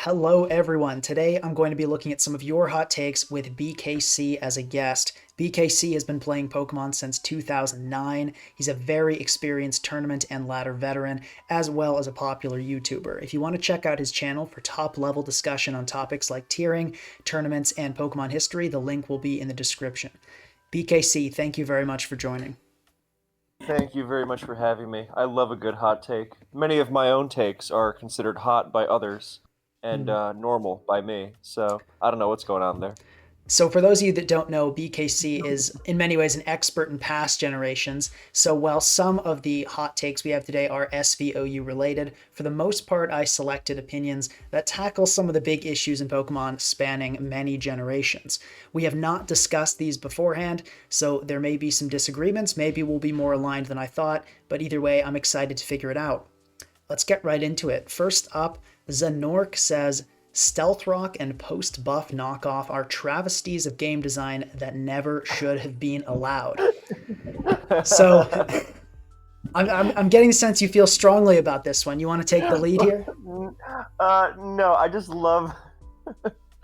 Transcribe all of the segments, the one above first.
Hello, everyone. Today I'm going to be looking at some of your hot takes with BKC as a guest. BKC has been playing Pokemon since 2009. He's a very experienced tournament and ladder veteran, as well as a popular YouTuber. If you want to check out his channel for top level discussion on topics like tiering, tournaments, and Pokemon history, the link will be in the description. BKC, thank you very much for joining. Thank you very much for having me. I love a good hot take. Many of my own takes are considered hot by others and normal by me, so I don't know what's going on there. So, for those of you that don't know, BKC is in many ways an expert in past generations. So, while some of the hot takes we have today are SVOU related, for the most part, I selected opinions that tackle some of the big issues in Pokemon spanning many generations. We have not discussed these beforehand, so there may be some disagreements. Maybe we'll be more aligned than I thought, but either way, I'm excited to figure it out. Let's get right into it. First up, Zanork says, Stealth Rock and post buff knockoff are travesties of game design that never should have been allowed. So I'm getting the sense you feel strongly about this one. You want to take the lead here? No, I just love.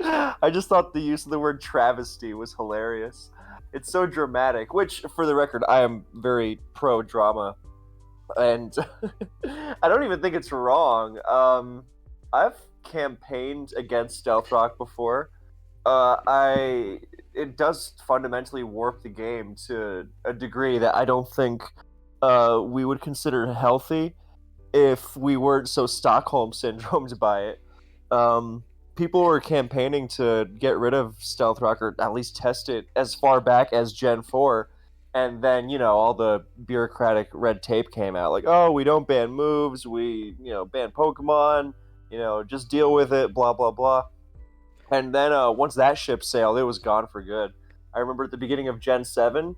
I just thought the use of the word travesty was hilarious. It's so dramatic, which, for the record, I am very pro drama, and I don't even think it's wrong. I've campaigned against Stealth Rock before. It does fundamentally warp the game to a degree that I don't think we would consider healthy if we weren't so Stockholm syndromed by it. People were campaigning to get rid of Stealth Rock, or at least test it as far back as Gen 4. And then, all the bureaucratic red tape came out. Like, oh, we don't ban moves, we, ban Pokemon, just deal with it, blah, blah, blah. And then once that ship sailed, it was gone for good. I remember at the beginning of Gen 7,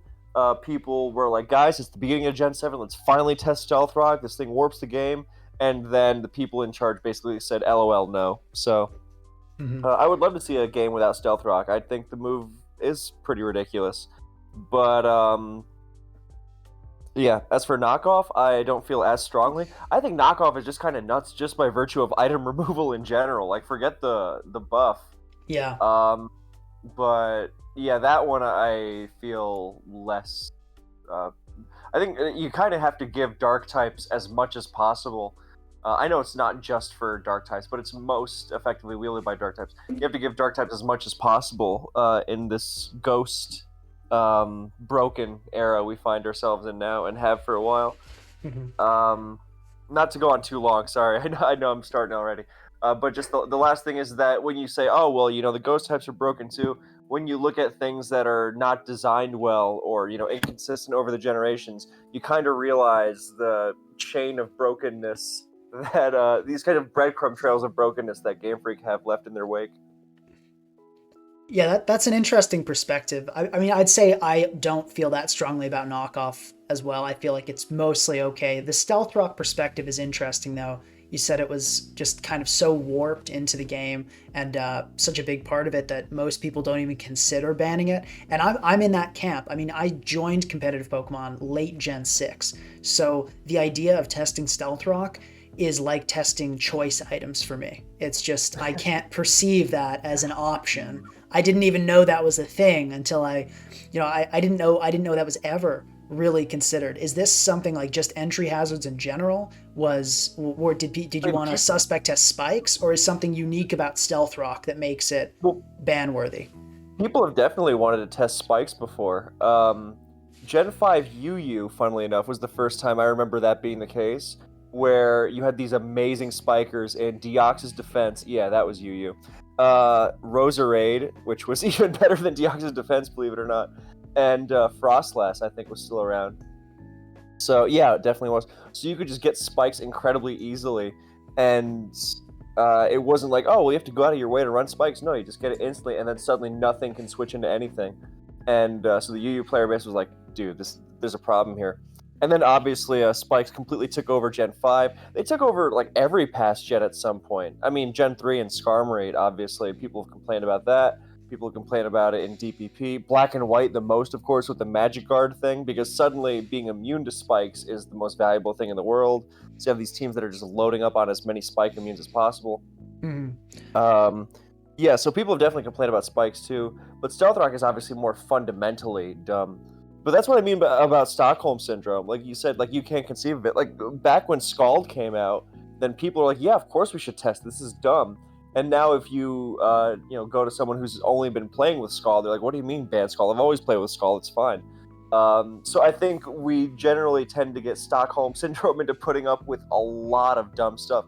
people were like, guys, it's the beginning of Gen 7, let's finally test Stealth Rock, this thing warps the game. And then the people in charge basically said, LOL, no. So I would love to see a game without Stealth Rock. I think the move is pretty ridiculous. But yeah, as for knockoff, I don't feel as strongly. I think knockoff is just kind of nuts just by virtue of item removal in general. Like, forget the buff. Yeah. But yeah, that one I feel less. I think you kind of have to give dark types as much as possible. I know it's not just for dark types, but it's most effectively wielded by dark types. You have to give dark types as much as possible in this ghost broken era we find ourselves in now and have for a while. Not to go on too long, sorry. I know I'm starting already. But just the last thing is that when you say, oh, well, the ghost types are broken too, when you look at things that are not designed well or, inconsistent over the generations, you kind of realize the chain of brokenness that these kind of breadcrumb trails of brokenness that Game Freak have left in their wake. Yeah, that's an interesting perspective. I mean, I'd say I don't feel that strongly about knockoff as well. I feel like it's mostly okay. The Stealth Rock perspective is interesting, though. You said it was just kind of so warped into the game and such a big part of it that most people don't even consider banning it. And I'm in that camp. I mean, I joined competitive Pokemon late Gen 6. So the idea of testing Stealth Rock is like testing choice items for me. It's just, I can't perceive that as an option. I didn't even know that was a thing until I didn't know that was ever really considered. Is this something like just entry hazards in general? Or did you want a suspect test spikes, or is something unique about Stealth Rock that makes it ban worthy? People have definitely wanted to test spikes before. Gen 5 UU, funnily enough, was the first time I remember that being the case, where you had these amazing spikers in Deoxys Defense. Yeah, that was UU. Roserade, which was even better than Deoxys Defense, believe it or not, and Frostlass, I think, was still around. So yeah, it definitely was. So you could just get spikes incredibly easily, and it wasn't like, oh, well, you have to go out of your way to run spikes. No, you just get it instantly, and then suddenly nothing can switch into anything. And so the UU player base was like, dude, there's a problem here. And then obviously spikes completely took over Gen 5. They took over like every past gen at some point. I mean, Gen 3 and Skarmory, obviously, people have complained about that. People complain about it in DPP. Black and White the most, of course, with the Magic Guard thing, because suddenly being immune to spikes is the most valuable thing in the world. So you have these teams that are just loading up on as many spike immunes as possible. Mhm. Um, yeah, so people have definitely complained about spikes too, but Stealth Rock is obviously more fundamentally dumb. But that's what I mean about Stockholm Syndrome. Like you said, like you can't conceive of it. Like back when Scald came out, then people are like, "Yeah, of course we should test. This is dumb." And now if you go to someone who's only been playing with Scald, they're like, "What do you mean ban Scald? I've always played with Scald. It's fine." So I think we generally tend to get Stockholm Syndrome into putting up with a lot of dumb stuff.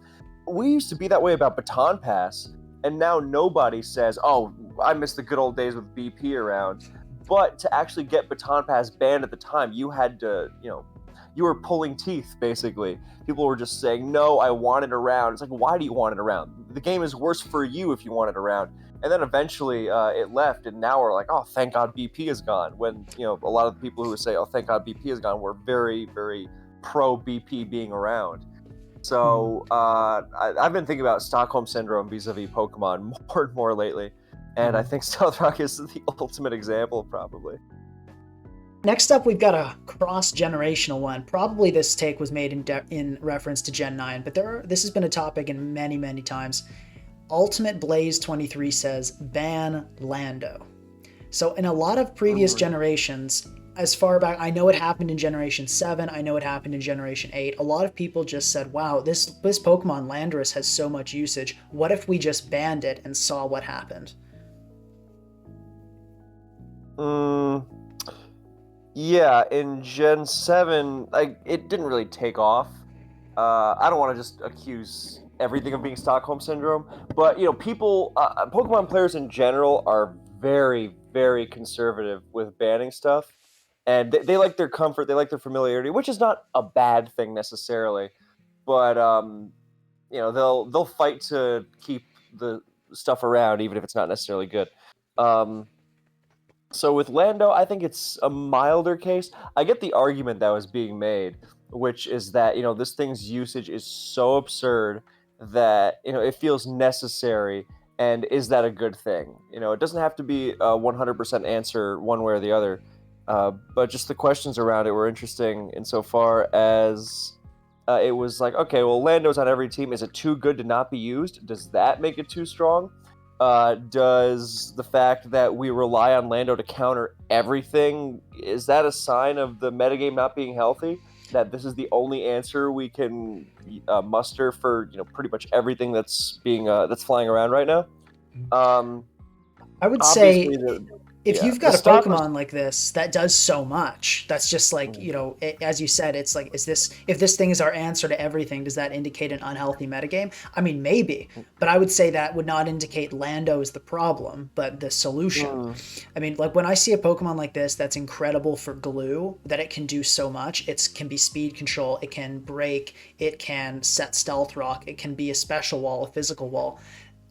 We used to be that way about Baton Pass, and now nobody says, "Oh, I miss the good old days with BP around." But to actually get Baton Pass banned at the time, you had to, you were pulling teeth basically. People were just saying, "No, I want it around." It's like, why do you want it around? The game is worse for you if you want it around. And then eventually it left, and now we're like, "Oh, thank God BP is gone." When a lot of the people who would say, "Oh, thank God BP is gone," were very, very pro BP being around. Mhm. So I've been thinking about Stockholm Syndrome vis-a-vis Pokemon more and more lately, and I Mhm. think Stealth Rock is the ultimate example, probably. Next up, we've got a cross-generational one. Probably this take was made in reference to Gen 9, but this has been a topic in many, many times. Ultimate Blaze 23 says ban Lando. So in a lot of previous Mm. generations, as far back, I know it happened in Generation 7, I know it happened in Generation 8, a lot of people just said, wow, this Pokemon Landorus has so much usage. What if we just banned it and saw what happened? Mm, yeah, in Gen 7, like it didn't really take off. I don't want to just accuse everything of being Stockholm Syndrome, but people, Pokemon players in general are very, very conservative with banning stuff, and they like their comfort, they like their familiarity, which is not a bad thing necessarily. But they'll fight to keep the stuff around, even if it's not necessarily good. Um, so with Lando, I think it's a milder case. I get the argument that was being made, which is that this thing's usage is so absurd that it feels necessary. And is that a good thing? It doesn't have to be a 100% answer one way or the other, but just the questions around it were interesting insofar as it was like, okay, well, Lando's on every team. Is it too good to not be used? Does that make it too strong? Does the fact that we rely on Lando to counter everything, is that a sign of the metagame not being healthy? That this is the only answer we can muster for pretty much everything that's flying around right now. Um, I would Obviously, say the if yeah you've the got a stock was. Pokemon like this that does so much, that's just like, as you said, it's like, if this thing is our answer to everything, does that indicate an unhealthy metagame? I mean, maybe, but I would say that would not indicate Lando is the problem, but the solution. Mm, I mean, like when I see a Pokemon like this that's incredible for glue, that it can do so much, it can be speed control, it can break, it can set Stealth Rock, it can be a special wall, a physical wall.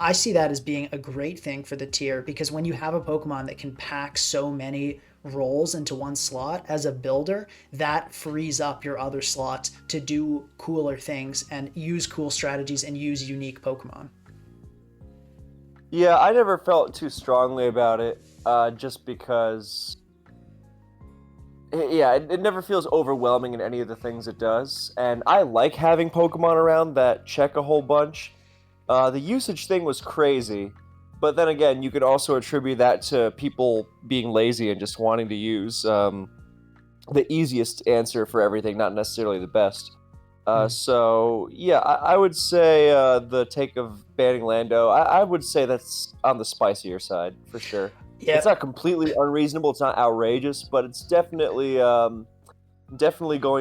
I see that as being a great thing for the tier because when you have a Pokemon that can pack so many roles into one slot as a builder, that frees up your other slots to do cooler things and use cool strategies and use unique Pokemon. yeah, I never felt too strongly about it, just because yeah, it never feels overwhelming in any of the things it does, and I like having Pokemon around that check a whole bunch. The usage thing was crazy, but then again, you could also attribute that to people being lazy and just wanting to use the easiest answer for everything, not necessarily the best. Hmm. So yeah, I would say the take of banning Lando, I would say that's on the spicier side for sure. It's Yeah, not completely unreasonable. It's not outrageous, but it's definitely going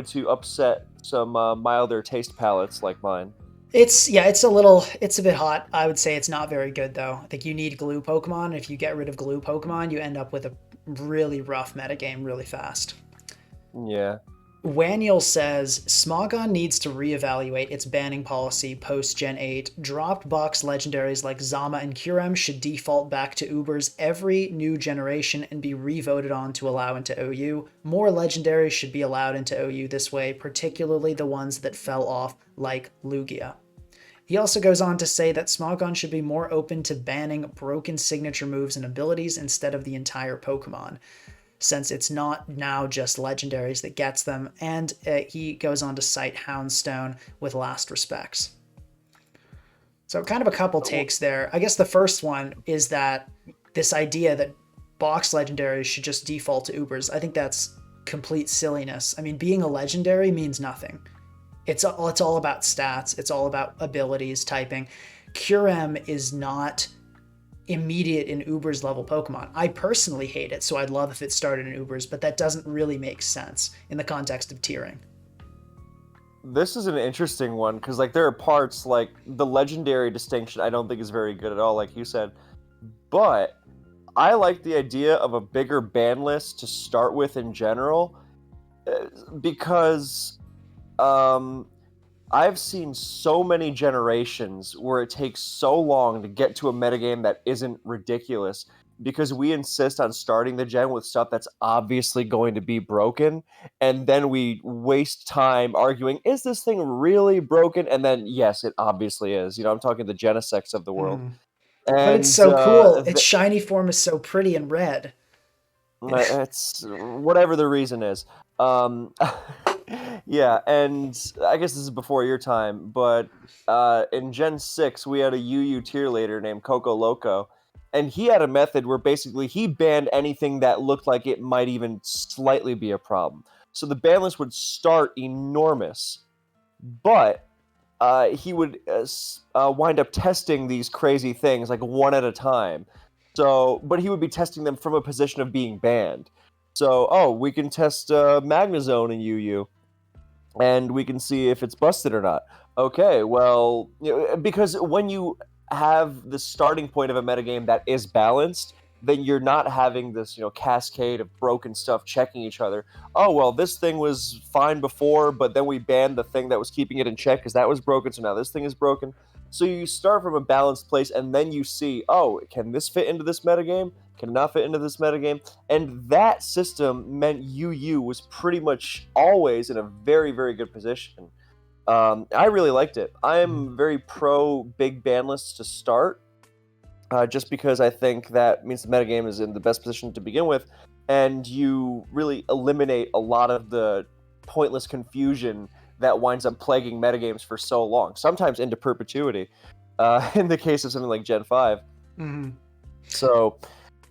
to upset some milder taste palates like mine. it's a bit hot. I would say it's not very good though. I think you need glue Pokemon. If you get rid of glue Pokemon, you end up with a really rough metagame really fast. Yeah. Waniel says Smogon needs to reevaluate its banning policy post Gen 8. Dropped box legendaries like Zama and Kyurem should default back to Ubers every new generation and be revoted on to allow into OU. More legendaries should be allowed into OU this way, particularly the ones that fell off, like Lugia. He also goes on to say that Smogon should be more open to banning broken signature moves and abilities instead of the entire Pokemon, since it's not now just legendaries that gets them, and he goes on to cite Houndstone with last respects. So kind of a couple takes there. I guess the first one is that this idea that box legendaries should just default to Ubers. I think that's complete silliness. I mean, being a legendary means nothing. It's all about stats. It's all about abilities, typing. Curem is not immediate in Uber's level Pokemon. I personally hate it, so I'd love if it started in Uber's, but that doesn't really make sense in the context of tiering. This is an interesting one because like there are parts like the legendary distinction I don't think is very good at all, like you said. But I like the idea of a bigger ban list to start with in general because I've seen so many generations where it takes so long to get to a metagame that isn't ridiculous because we insist on starting the gen with stuff that's obviously going to be broken, and then we waste time arguing, is this thing really broken? And then, yes, it obviously is. You know, I'm talking the Genesects of the world. Mm. But it's And so cool. Its shiny form is so pretty and red. it's whatever the reason is. Um, yeah, and I guess this is before your time, but in Gen 6, we had a UU tier leader named Coco Loco, and he had a method where basically he banned anything that looked like it might even slightly be a problem. So the ban list would start enormous, but he would wind up testing these crazy things like one at a time. So, but he would be testing them from a position of being banned. So, oh, we can test Magnezone in UU, and we can see if it's busted or not. Okay, well, you know, because when you have the starting point of a metagame that is balanced, then you're not having this, you know, cascade of broken stuff checking each other. Oh, well, this thing was fine before, but then we banned the thing that was keeping it in check because that was broken, so now this thing is broken. So you start from a balanced place, and then you see, oh, can this fit into this metagame? Can not fit into this metagame? And that system meant UU was pretty much always in a very, very good position. I really liked it. I'm very pro big ban lists to start, just because I think that means the metagame is in the best position to begin with, and you really eliminate a lot of the pointless confusion that winds up plaguing metagames for so long, sometimes into perpetuity, in the case of something like Gen 5. Mm-hmm. So,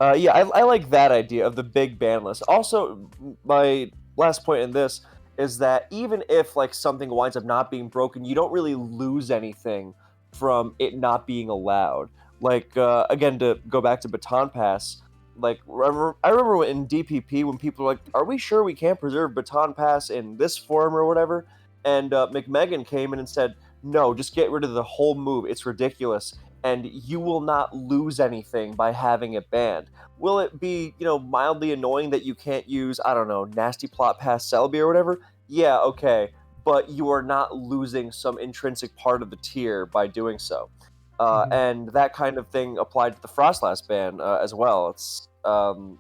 yeah, I like that idea of the big ban list. Also, my last point in this is that even if like something winds up not being broken, you don't really lose anything from it not being allowed. Like, again, to go back to Baton Pass, like, I remember in DPP when people were like, are we sure we can't preserve Baton Pass in this form or whatever? And McMegan came in and said, no, just get rid of the whole move. It's ridiculous. And you will not lose anything by having it banned. Will it be, you know, mildly annoying that you can't use, I don't know, Nasty Plot Pass Celebi or whatever? Yeah, okay. But you are not losing some intrinsic part of the tier by doing so. And that kind of thing applied to the Frostlass ban as well. It's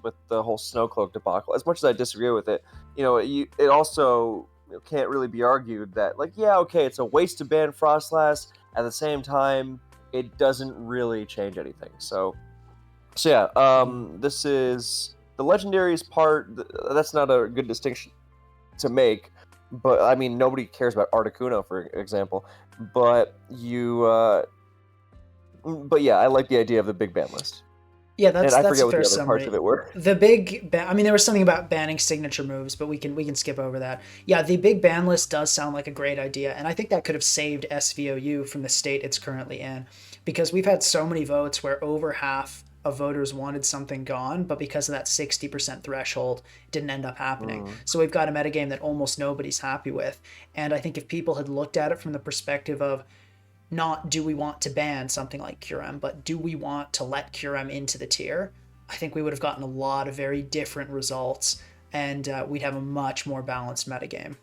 with the whole Snowcloak debacle. As much as I disagree with it, you know, it also can't really be argued that, like, yeah, okay, it's a waste to ban Frostlass. At the same time, it doesn't really change anything. So yeah, this is the legendaries part. That's not a good distinction to make. But I mean, nobody cares about Articuno, for example. But but yeah, I like the idea of the big ban list. Yeah, And I that's forget a what fair the other parts summary. of it were. The big I mean, there was something about banning signature moves, but we can skip over that. Yeah, the big ban list does sound like a great idea, and I think that could have saved SVOU from the state it's currently in, because we've had so many votes where over half of voters wanted something gone, but because of that 60% threshold, it didn't end up happening. So we've got a metagame that almost nobody's happy with, and I think if people had looked at it from the perspective of not do we want to ban something like Curem, but do we want to let Curem into the tier, I think we would have gotten a lot of very different results, and we'd have a much more balanced metagame.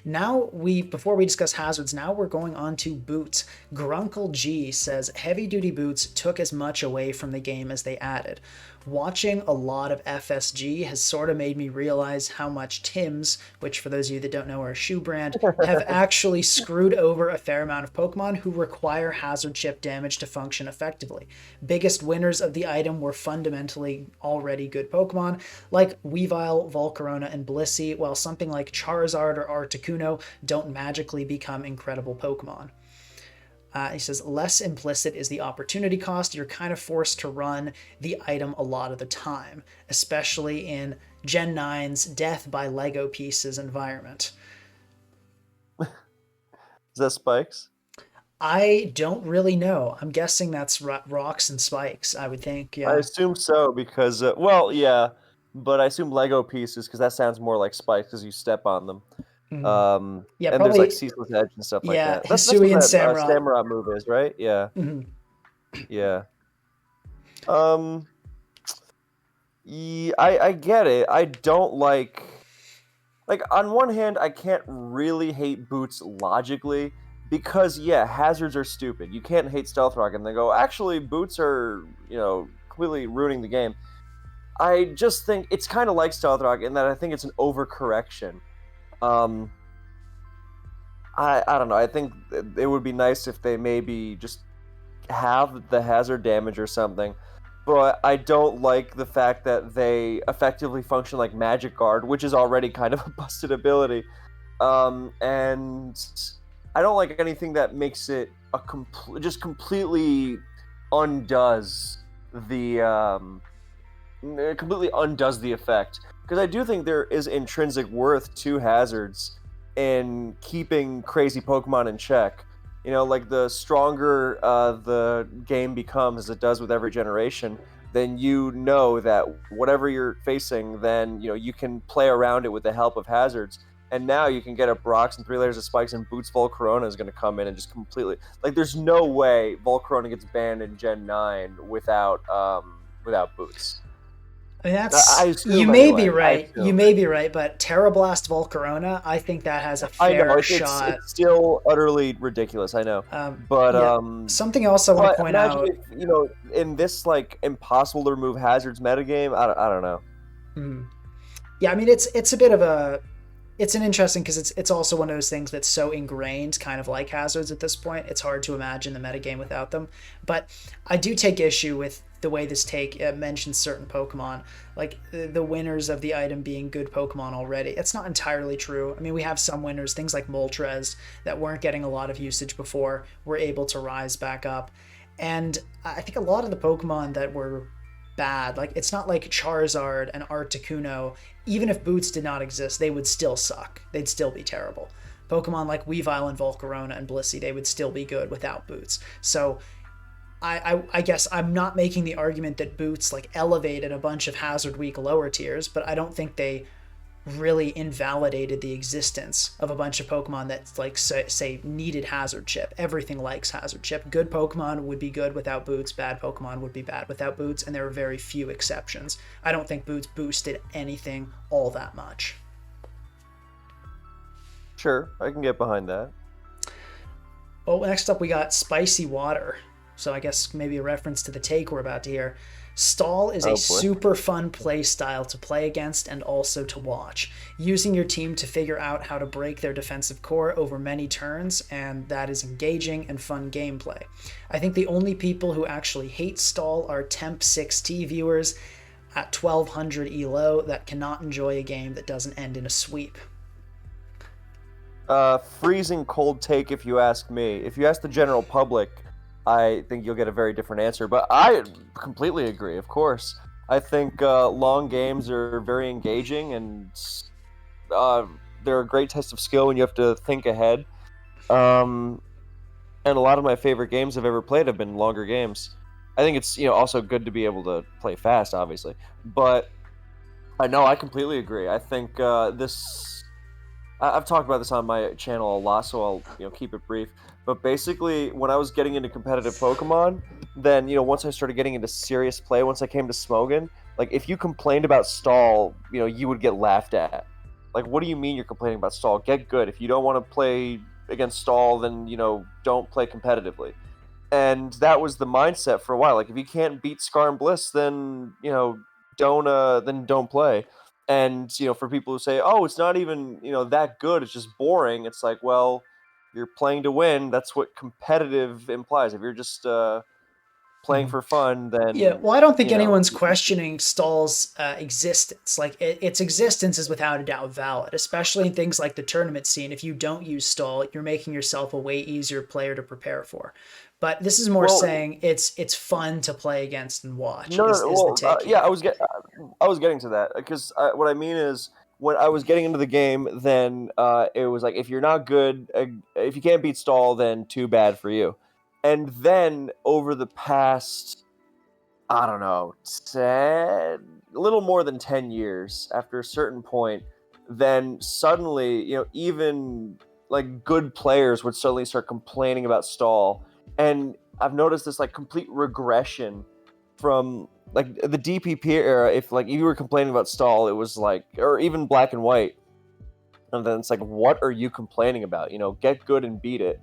Now before we discuss hazards, now we're going on to boots. Grunkle G says heavy duty boots took as much away from the game as they added. Watching a lot of FSG has sort of made me realize how much Tim's, which for those of you that don't know are a shoe brand, have actually screwed over a fair amount of Pokemon who require hazard chip damage to function effectively. Biggest winners of the item were fundamentally already good Pokemon, like Weavile, Volcarona, and Blissey, while something like Charizard or Articuno don't magically become incredible Pokemon. He says, less implicit is the opportunity cost. You're kind of forced to run the item a lot of the time, especially in Gen 9's death by Lego pieces environment. Is that spikes? I don't really know. I'm guessing that's rocks and spikes, I would think. I Yeah. assume so because, well, yeah, but I assume Lego pieces because that sounds more like spikes because you step on them. Mhm. Yeah, And there's like probably. ceaseless edge and stuff like Yeah, that. That's what Hisui and that Samurott. Samurott move is, right? Yeah, Mhm. yeah. Um, I get it. I don't like on one hand, I can't really hate boots logically because yeah, hazards are stupid. You can't hate stealth rock and then go, actually, boots are completely ruining the game. I just think it's kind of like stealth rock in that I think it's an overcorrection. Um, I don't know. I think it would be nice if they maybe just have the hazard damage or something. But I don't like the fact that they effectively function like Magic Guard, which is already kind of a busted ability. And I don't like anything that makes it just completely undoes the it completely undoes the effect. Because I do think there is intrinsic worth to hazards in keeping crazy Pokemon in check. Like the stronger the game becomes, as it does with every generation, then you know that whatever you're facing, then you can play around it with the help of hazards. And now you can get up rocks and 3 layers of spikes, and Boots Volcarona is going to come in and just completely like. There's no way Volcarona gets banned in Gen 9 without Boots. I mean, I that's you assume may be anyway. I right. You assume. may be right, but Terrablast Volcarona, I think that has a I know fair it's shot. still utterly ridiculous. I know, but Yeah. Something else I want to point imagine out. if in this like impossible to remove hazards metagame. I don't know. Mhm. Yeah, I mean it's a bit of a it's an interesting because it's also one of those things that's so ingrained, kind of like hazards at this point. It's hard to imagine the metagame without them. But I do take issue with the way this take mentions certain Pokemon, like the winners of the item being good Pokemon already. It's not entirely true. I mean, we have some winners, things like Moltres, that weren't getting a lot of usage before, were able to rise back up. And I think a lot of the Pokemon that were bad, like it's not like Charizard and Articuno, even if Boots did not exist, they would still suck. They'd still be terrible. Pokemon like Weavile and Volcarona and Blissey, they would still be good without Boots. So I guess I'm not making the argument that Boots like elevated a bunch of Hazard Week lower tiers, but I don't think they really invalidated the existence of a bunch of Pokemon that like say needed Hazard Chip. Everything likes Hazard Chip. Good Pokemon would be good without Boots. Bad Pokemon would be bad without Boots, and there are very few exceptions. I don't think Boots boosted anything all that much. Sure, I can get behind that. Oh, next up we got Spicy Water. So I guess maybe a reference to the take we're about to hear. Stall is a Oh boy. super fun play style to play against and also to watch, using your team to figure out how to break their defensive core over many turns, and that is engaging and fun gameplay. I think the only people who actually hate Stall are Temp 6T viewers at 1200 ELO that cannot enjoy a game that doesn't end in a sweep. Freezing cold take if you ask me. If you ask the general public, I think you'll get a very different answer. But I completely agree, of course. I think long games are very engaging and uh, they're a great test of skill when you have to think ahead. Um, and a lot of my favorite games I've ever played have been longer games. I think it's also good to be able to play fast, obviously. But I know I completely agree. I think this I've talked about this on my channel a lot, so I'll keep it brief. But basically, when I was getting into competitive Pokemon, then once I started getting into serious play, once I came to Smogon, like if you complained about stall, you would get laughed at. Like, what do you mean you're complaining about stall? Get good. If you don't want to play against stall, then don't play competitively. And that was the mindset for a while. Like if you can't beat Scar and Bliss, then don't play. And for people who say, "Oh, it's not even that good. It's just boring." It's like, well, you're playing to win. That's what competitive implies. If you're just playing for fun, Yeah, then well, I don't think you know. anyone's questioning stall's existence. Like its existence is without a doubt valid, especially in things like the tournament scene. If you don't use stall, you're making yourself a way easier player to prepare for. But this is more Well, saying it's fun to play against and watch. no, no, no, Is the well, take yeah, here? I was getting to that because what I mean is when I was getting into the game, then it was like if you're not good, if you can't beat stall, then too bad for you. And then over the past, I don't know, a little more than 10 years, after a certain point, then suddenly, even like good players would suddenly start complaining about stall, and I've noticed this like complete regression from like the DPP era. If like you were complaining about stall, it was like, or even black and white, and then it's like, what are you complaining about? Get good and beat it.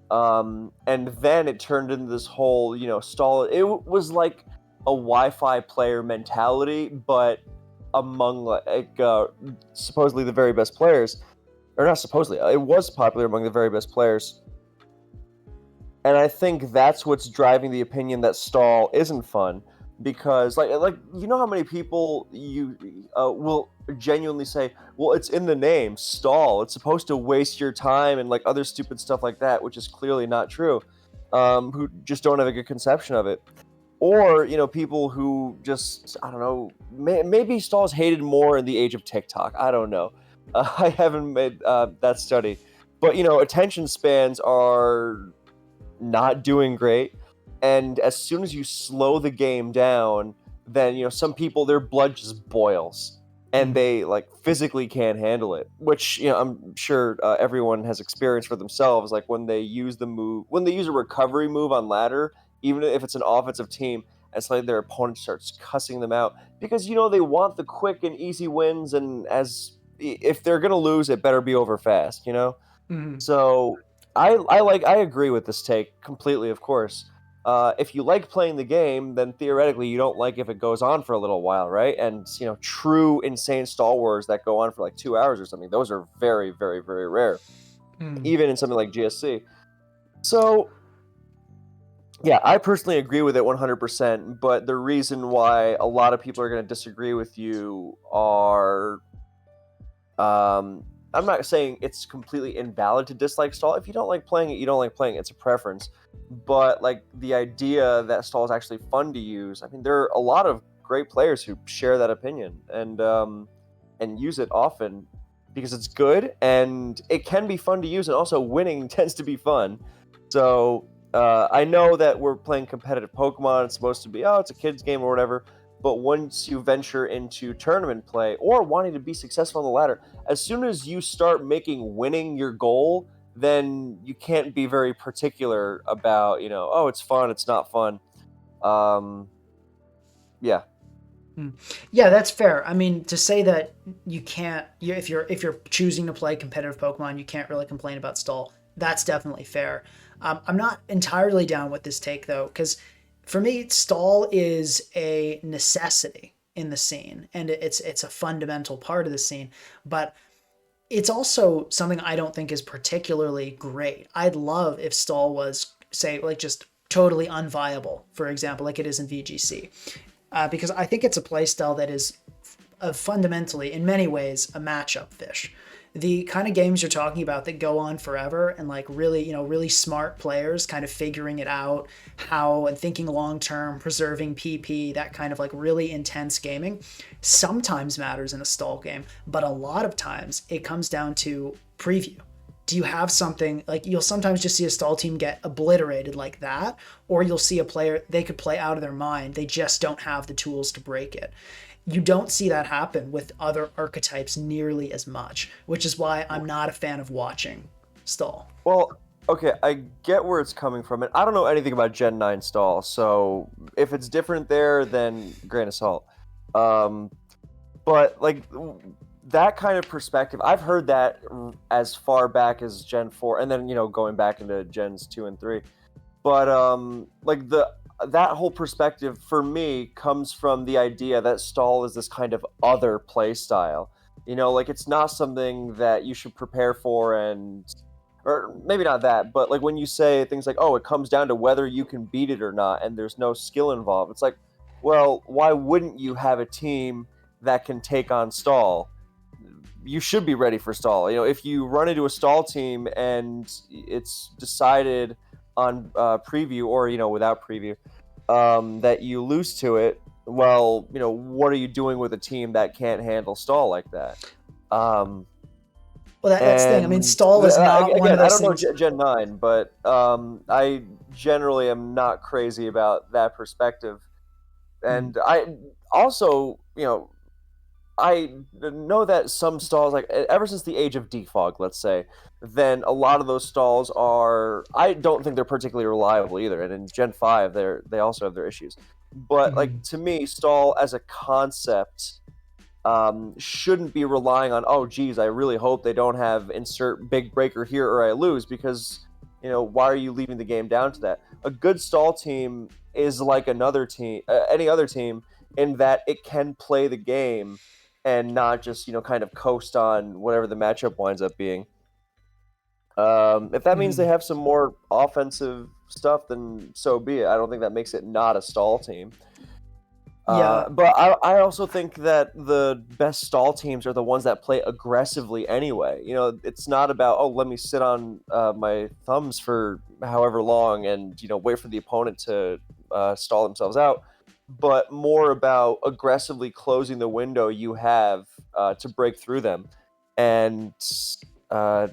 And then it turned into this whole, stall. It was like a Wi-Fi player mentality, but among like supposedly the very best players, or not supposedly, it was popular among the very best players. And I think that's what's driving the opinion that stall isn't fun, because like how many people you will genuinely say, well, it's in the name, stall. It's supposed to waste your time and like other stupid stuff like that, which is clearly not true. Who just don't have a good conception of it, or people who just, I don't know, maybe stall is hated more in the age of TikTok. I don't know. I haven't made that study, but attention spans are not doing great, and as soon as you slow the game down, then some people, their blood just boils and they like physically can't handle it, which I'm sure everyone has experienced for themselves, like when they use a recovery move on ladder, even if it's an offensive team, and it's like their opponent starts cussing them out because they want the quick and easy wins, and as if they're gonna lose, it better be over fast. Mm-hmm. So I agree with this take completely. Of course, if you like playing the game, then theoretically you don't like if it goes on for a little while, right? And true insane stall wars that go on for like 2 hours or something, those are very, very, very rare, even in something like GSC. So yeah, I personally agree with it 100%. But the reason why a lot of people are going to disagree with you are I'm not saying it's completely invalid to dislike stall. If you don't like playing it, you don't like playing it. It's a preference. But like the idea that stall is actually fun to use, I mean, there are a lot of great players who share that opinion and use it often because it's good and it can be fun to use, and also winning tends to be fun. So I know that we're playing competitive Pokemon. It's supposed to be, oh, it's a kid's game or whatever. But once you venture into tournament play or wanting to be successful on the ladder, as soon as you start making winning your goal, then you can't be very particular about, oh, it's fun, it's not fun. Yeah. Yeah, that's fair. I mean, to say that you can't, if you're choosing to play competitive Pokemon, you can't really complain about stall. That's definitely fair. I'm not entirely down with this take though, because for me, stall is a necessity in the scene, and it's a fundamental part of the scene. But it's also something I don't think is particularly great. I'd love if stall was, say, like just totally unviable, for example, like it is in VGC, because I think it's a playstyle that is fundamentally, in many ways, a matchup fish. The kind of games you're talking about that go on forever and like really, really smart players kind of figuring it out, how and thinking long term, preserving PP, that kind of like really intense gaming sometimes matters in a stall game, but a lot of times it comes down to preview. Do you have something like, you'll sometimes just see a stall team get obliterated like that, or you'll see a player, they could play out of their mind, they just don't have the tools to break it. You don't see that happen with other archetypes nearly as much, which is why I'm not a fan of watching stall. Well, okay, I get where it's coming from, and I don't know anything about Gen 9 stall, so if it's different there, then grain of salt. Um, but like that kind of perspective, I've heard that as far back as Gen 4, and then going back into Gens 2 and 3. But like that whole perspective for me comes from the idea that stall is this kind of other play style. Like it's not something that you should prepare for, and or maybe not that, but like when you say things like, "Oh, it comes down to whether you can beat it or not," and there's no skill involved. It's like, well, why wouldn't you have a team that can take on Stall? You should be ready for Stall. If you run into a Stall team and it's decided on preview, or without preview, that you lose to it, well, what are you doing with a team that can't handle Stall like that? Well, that's the thing. I mean, And stall is not one of again, I those don't know things. Gen 9, but I generally am not crazy about that perspective. Hmm. And I also, I know that some stalls, like ever since the age of defog, let's say, then a lot of those stalls are. I don't think they're particularly reliable either. And in Gen 5, they also have their issues. But like Mhm. to me, stall as a concept shouldn't be relying on, oh geez, I really hope they don't have insert big breaker here or I lose, because why are you leaving the game down to that? A good stall team is like another team, any other team, in that it can play the game and not just kind of coast on whatever the matchup winds up being. If that means they Mhm. have some more offensive stuff, then so be it. I don't think that makes it not a stall team. Yeah. But I also think that the best stall teams are the ones that play aggressively anyway. It's not about, oh, let me sit on my thumbs for however long and wait for the opponent to stall themselves out, but more about aggressively closing the window you have to break through them. And uh,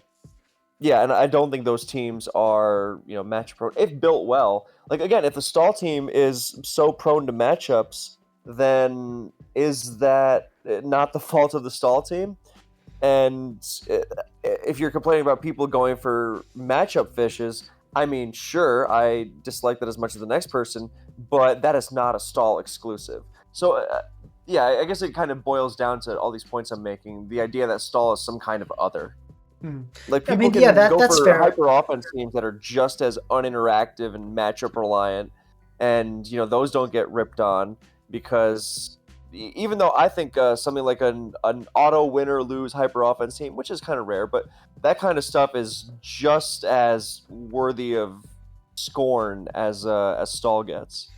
yeah, and I don't think those teams are match prone if built well. Like again, if the stall team is so prone to matchups, then is that not the fault of the stall team? And if you're complaining about people going for matchup fishes, I mean, sure, I dislike that as much as the next person, but that is not a stall exclusive. So, yeah, I guess it kind of boils down to all these points I'm making. The idea that stall is some kind of other. Mhm. Like I people mean, yeah, can go that's for fair. hyper offense teams that are just as uninteractive and matchup reliant, and those don't get ripped on because even though I think something like an auto win or lose hyper offense team, which is kind of rare, but that kind of stuff is just as worthy of scorn as stall gets.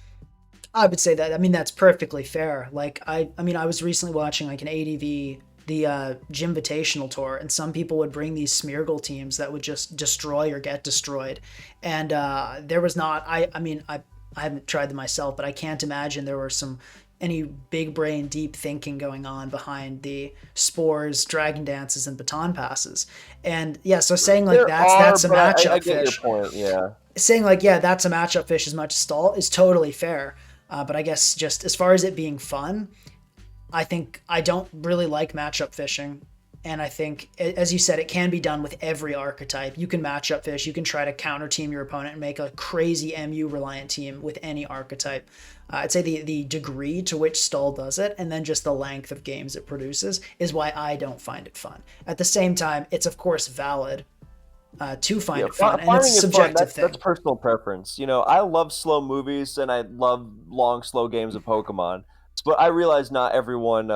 I would say that. I mean, that's perfectly fair. Like, I mean, I was recently watching like an ADV, the Gym Invitational tour, and some people would bring these Smeargle teams that would just destroy or get destroyed. And there was not. I mean, I haven't tried them myself, but I can't imagine there were any big brain deep thinking going on behind the spores, dragon dances, and baton passes. And yeah, so saying like There are, that's a but I matchup get your fish, point. Yeah. saying like yeah that's a matchup fish as much as stall is totally fair, but I guess just as far as it being fun, I think I don't really like matchup fishing. And I think, as you said, it can be done with every archetype. You can match up fish. You can try to counter team your opponent and make a crazy MU reliant team with any archetype. I'd say the degree to which stall does it, and then just the length of games it produces, is why I don't find it fun. At the same time, it's of course valid to Yeah, find it fun, and it's a finding it fun, subjective that's thing. personal preference. I love slow movies and I love long, slow games of Pokemon. But I realize not everyone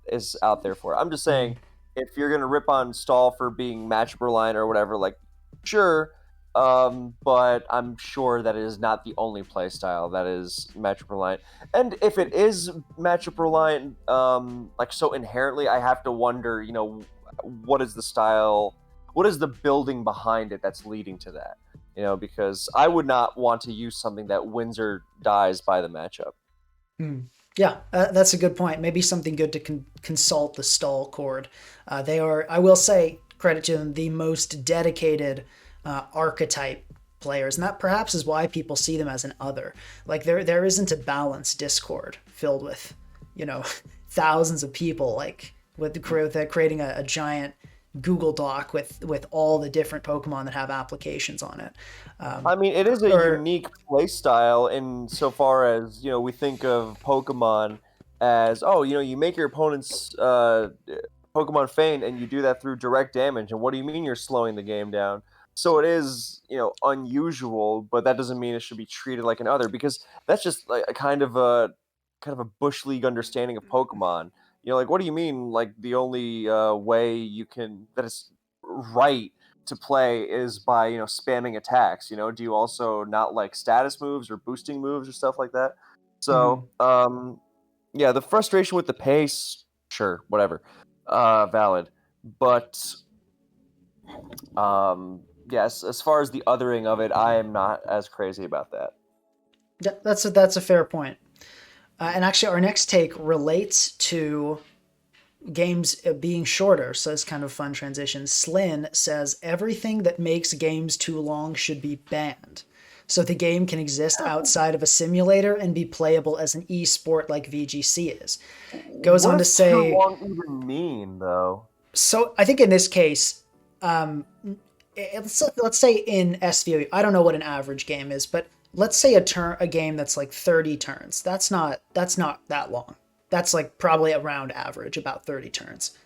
is out there for it. I'm just saying, Mm. if you're gonna rip on Stall for being matchup reliant or whatever, like, sure, but I'm sure that it is not the only play style that is matchup reliant. And if it is matchup reliant, like so inherently, I have to wonder, what is the style? What is the building behind it that's leading to that? Because I would not want to use something that wins or dies by the matchup. Mm. Yeah, that's a good point. Maybe something good to consult the stall cord. They are, I will say, credit to them, the most dedicated archetype players, and that perhaps is why people see them as an other. Like there isn't a balanced Discord filled with, you know, thousands of people, like with creating a giant Google Doc with all the different Pokemon that have applications on it. I mean, it is a Or unique play style in so far as we think of Pokemon as, oh, you make your opponent's Pokemon faint, and you do that through direct damage. And what do you mean you're slowing the game down? So it is unusual, but that doesn't mean it should be treated like an other, because that's just like a kind of a bush league understanding of Pokemon. Like what do you mean? Like the only way you can that is right to play is by spamming attacks. Do you also not like status moves or boosting moves or stuff like that? So yeah, the frustration with the pace, sure, whatever, valid. But yes, as far as the othering of it, I am not as crazy about that. Yeah, that's a fair point. And actually, our next take relates to games being shorter, so it's kind of a fun transition. Slin says everything that makes games too long should be banned, so the game can exist outside of a simulator and be playable as an esport like VGC is. Goes What on to does too say, long even mean, though? so I think in this case, let's say in SVO, I don't know what an average game is, but let's say a game that's like 30 turns. That's not that long. That's like probably around average, about 30 turns.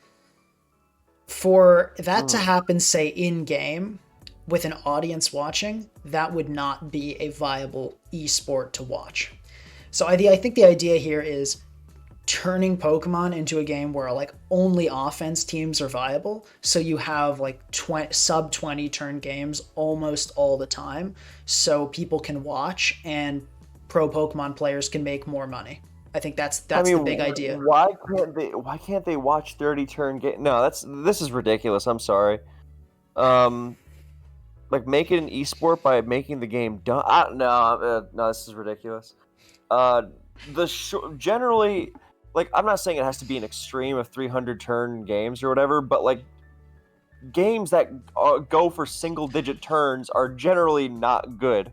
For that to happen, say in game with an audience watching, that would not be a viable esport to watch. So I think the idea here is turning Pokemon into a game where like only offense teams are viable, so you have like sub 20 turn games almost all the time, so people can watch and pro Pokemon players can make more money. I think that's the big idea. Why can't they watch 30 turn game? No, this is ridiculous. I'm sorry. Like make it an esport by making the game done. No, this is ridiculous. Generally, like, I'm not saying it has to be an extreme of 300 turn games or whatever, but like games that go for single digit turns are generally not good.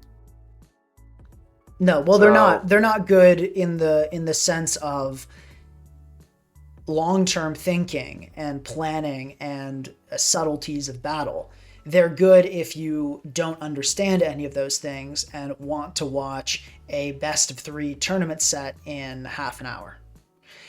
No, well, they're not good in the sense of long-term thinking and planning and subtleties of battle. They're good if you don't understand any of those things and want to watch a best of 3 tournament set in half an hour.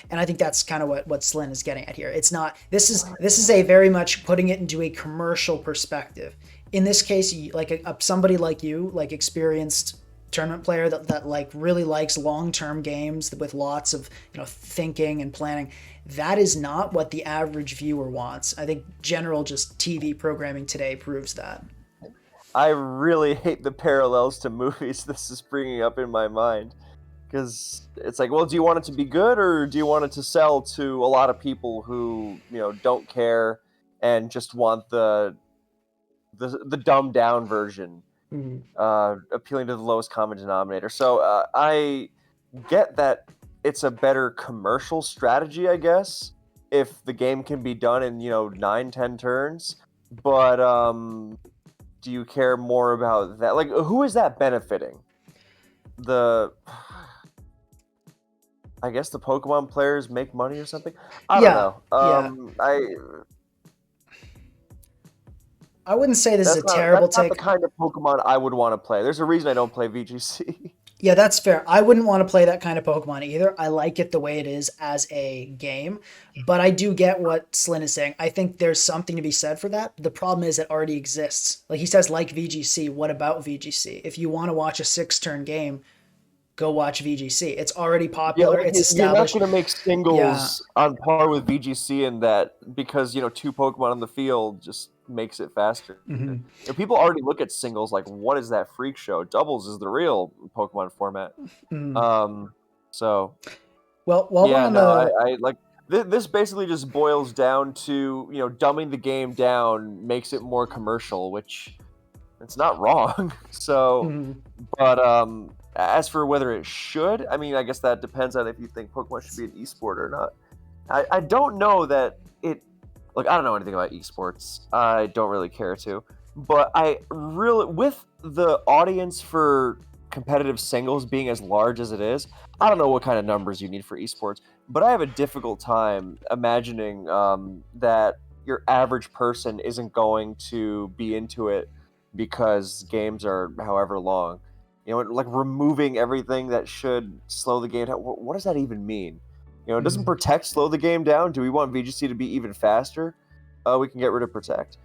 And I think that's kind of what Slin is getting at here. It's not, this is a very much putting it into a commercial perspective. In this case, like somebody like you, like experienced tournament player that like really likes long-term games with lots of thinking and planning, that is not what the average viewer wants. I think general just TV programming today proves that. I really hate the parallels to movies this is bringing up in my mind, because it's like, well, do you want it to be good or do you want it to sell to a lot of people who don't care and just want the dumbed down version? Appealing to the lowest common denominator. So I get that it's a better commercial strategy, I guess, if the game can be done in 9-10 turns. But do you care more about that? Like, who is that benefiting? I guess the Pokemon players make money or something. I don't know. I wouldn't say this is a terrible take. That's not take. the kind of Pokemon I would want to play. There's a reason I don't play VGC. Yeah, that's fair. I wouldn't want to play that kind of Pokemon either. I like it the way it is as a game, but I do get what Slin is saying. I think there's something to be said for that. The problem is it already exists. Like he says, like VGC, what about VGC? If you want to watch a 6-turn game, go watch VGC. It's already popular. It's established. You're not going to make singles on par with VGC in that, because 2 Pokemon on the field just makes it faster. People already look at singles like, what is that freak show? Doubles is the real Pokemon format. So well, we're on I like this. Basically just boils down to dumbing the game down makes it more commercial, which it's not wrong. So but as for whether it should, I mean, I guess that depends on if you think Pokemon should be an esport or not. I don't know that it. Look, I don't know anything about esports. I don't really care to. But I really, with the audience for competitive singles being as large as it is, I don't know what kind of numbers you need for esports. But I have a difficult time imagining that your average person isn't going to be into it because games are however long. Like removing everything that should slow the game down. What does that even mean? Doesn't Protect slow the game down? Do we want VGC to be even faster? We can get rid of Protect.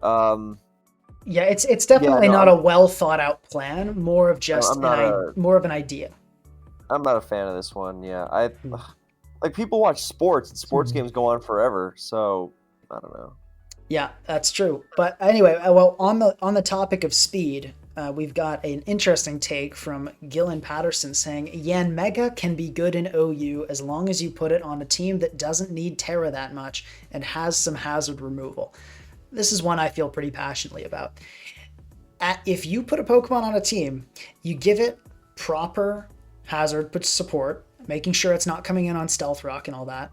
Yeah, it's definitely not a well thought out plan. More of just more of an idea. I'm not a fan of this one. Yeah, like people watch sports, and sports games go on forever. So I don't know. Yeah, that's true. But anyway, well, on the topic of speed, we've got an interesting take from Gillen Patterson saying Yanmega can be good in OU as long as you put it on a team that doesn't need Terra that much and has some hazard removal. This is one I feel pretty passionately about. If you put a Pokemon on a team, you give it proper hazard support, making sure it's not coming in on Stealth Rock and all that,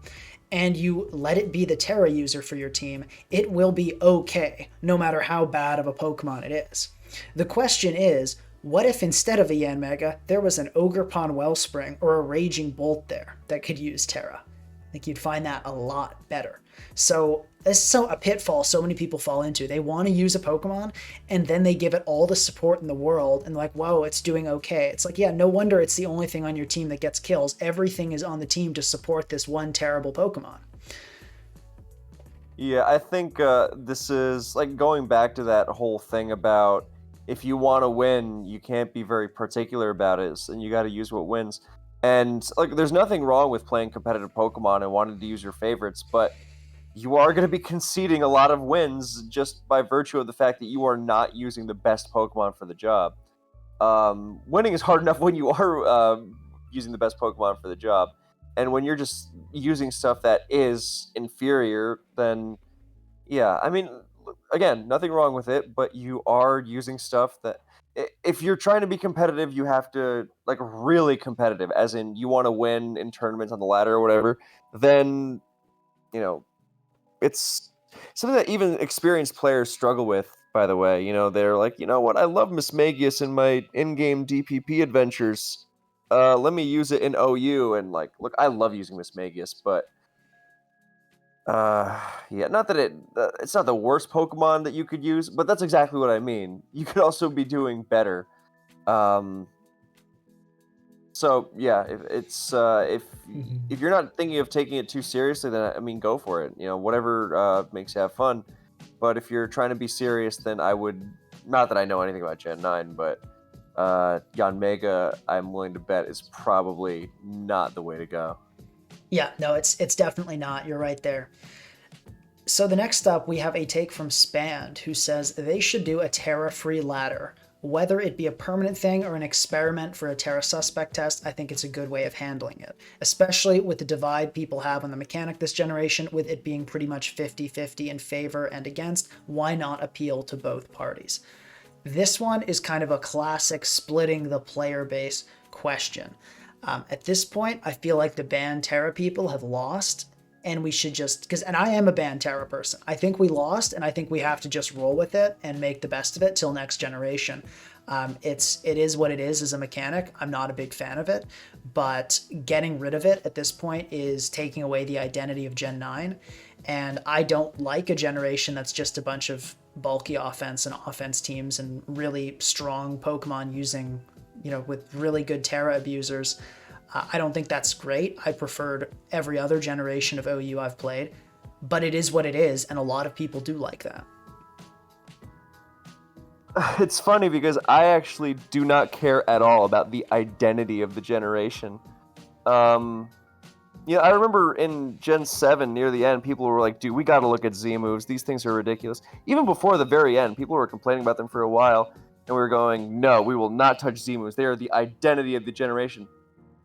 and you let it be the Terra user for your team, it will be okay, no matter how bad of a Pokemon it is. The question is, what if instead of a Yanmega, there was an Ogerpon Wellspring or a Raging Bolt there that could use Terra? I think you'd find that a lot better. So this is a pitfall so many people fall into. They want to use a Pokemon and then they give it all the support in the world and like, whoa, it's doing okay. It's like, yeah, no wonder it's the only thing on your team that gets kills. Everything is on the team to support this one terrible Pokemon. Yeah, I think this is like going back to that whole thing about if you want to win, you can't be very particular about it, and you got to use what wins. And like, there's nothing wrong with playing competitive Pokemon and wanting to use your favorites, but you are going to be conceding a lot of wins just by virtue of the fact that you are not using the best Pokemon for the job. Winning is hard enough when you are using the best Pokemon for the job, and when you're just using stuff that is inferior, then yeah, I mean, again, nothing wrong with it, but you are using stuff that if you're trying to be competitive, you have to like really competitive, as in you want to win in tournaments on the ladder or whatever. Then you know it's something that even experienced players struggle with. By the way, they're like, you know what, I love Mismagius in my in-game DPP adventures. Let me use it in OU, and like, look, I love using Mismagius, but yeah, not that it's not the worst Pokemon that you could use, but that's exactly what I mean. You could also be doing better. Um, so yeah, if it's if you're not thinking of taking it too seriously, then I mean, go for it. Whatever makes you have fun. But if you're trying to be serious, then I would, not that I know anything about Gen 9, but Yanmega, I'm willing to bet, is probably not the way to go. Yeah, no, it's definitely not. You're right there. So the next up, we have a take from Spand, who says they should do a Tera-Free ladder. Whether it be a permanent thing or an experiment for a Terra suspect test, I think it's a good way of handling it. Especially with the divide people have on the mechanic this generation, with it being pretty much 50-50 in favor and against, why not appeal to both parties? This one is kind of a classic splitting the player base question. At this point, I feel like the banned Terra people have lost, and we should just and I am a banned Terra person. I think we lost, and I think we have to just roll with it and make the best of it till next generation. It is what it is as a mechanic. I'm not a big fan of it, but getting rid of it at this point is taking away the identity of Gen 9, and I don't like a generation that's just a bunch of bulky offense and offense teams and really strong Pokemon using, with really good Terra abusers. I don't think that's great. I preferred every other generation of OU I've played, but it is what it is, and a lot of people do like that. It's funny because I actually do not care at all about the identity of the generation. I remember in Gen 7 near the end, people were like, dude, we gotta look at Z moves. These things are ridiculous. Even before the very end, people were complaining about them for a while, and we were going, no, we will not touch Z moves. They are the identity of the generation.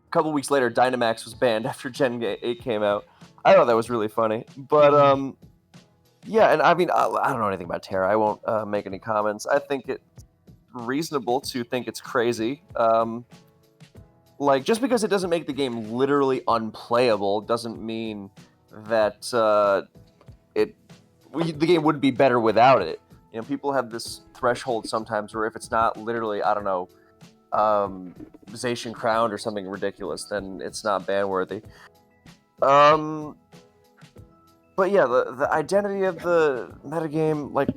A couple weeks later, Dynamax was banned after Gen 8 came out. I thought that was really funny. But, yeah, and I mean, I don't know anything about Terra. I won't make any comments. I think it's reasonable to think it's crazy. Like, just because it doesn't make the game literally unplayable doesn't mean that the game would be better without it. People have this threshold sometimes where if it's not literally, I don't know, Zacian Crowned or something ridiculous, then it's not ban worthy. But yeah, the identity of the metagame, like,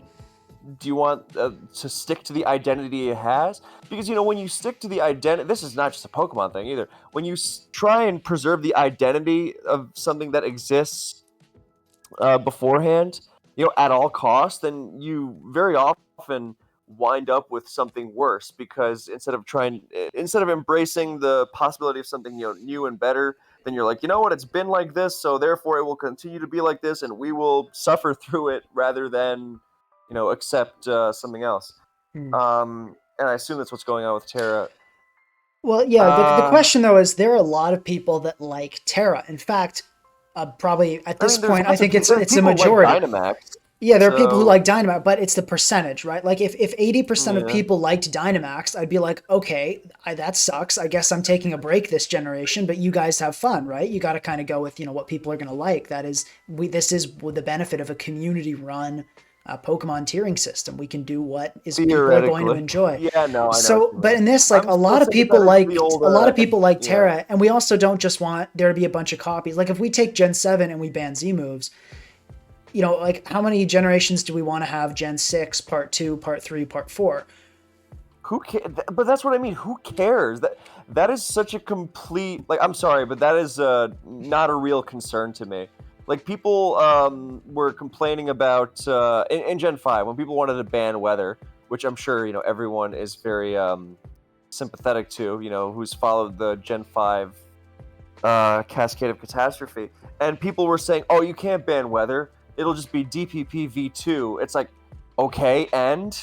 do you want to stick to the identity it has? Because, when you stick to the identity, this is not just a Pokemon thing either. When you try and preserve the identity of something that exists beforehand, at all costs, then you very often wind up with something worse, because instead of embracing the possibility of something new and better, then you're like, you know what, it's been like this, so therefore it will continue to be like this, and we will suffer through it rather than accept something else. Hmm. And I assume that's what's going on with Terra. Well, yeah, the Uh, question though is there are a lot of people that like Terra. In fact, probably at I this mean, there's point, I lots of think people. it's There's it's a people who like majority. Dynamax. Yeah, there are people who So like Dynamax, but it's the percentage, right? Like if 80% of yeah, people liked Dynamax, I'd be like, okay, that sucks. I guess I'm taking a break this generation, but you guys have fun, right? You got to kind of go with, what people are going to like. That is, this is the benefit of a community run Pokemon tiering system. We can do what is people are going to theoretically, enjoy. yeah, no, I know what So, you but mean. in this, like I'm a still lot of people sympathetic to the like old, yeah. Terra, and we also don't just want there to be a bunch of copies. Like if we take Gen 7 and we ban Z moves, like how many generations do we want to have Gen 6, Part 2, Part 3, Part 4? Who But that's what I mean. Who cares? That is such a complete, like, I'm sorry, but that is not a real concern to me. Like, people were complaining about in Gen 5 when people wanted to ban weather, which I'm sure everyone is very sympathetic to. Who's followed the Gen 5 Cascade of Catastrophe, and people were saying, "Oh, you can't ban weather. It'll just be DPP v2." It's like, okay, and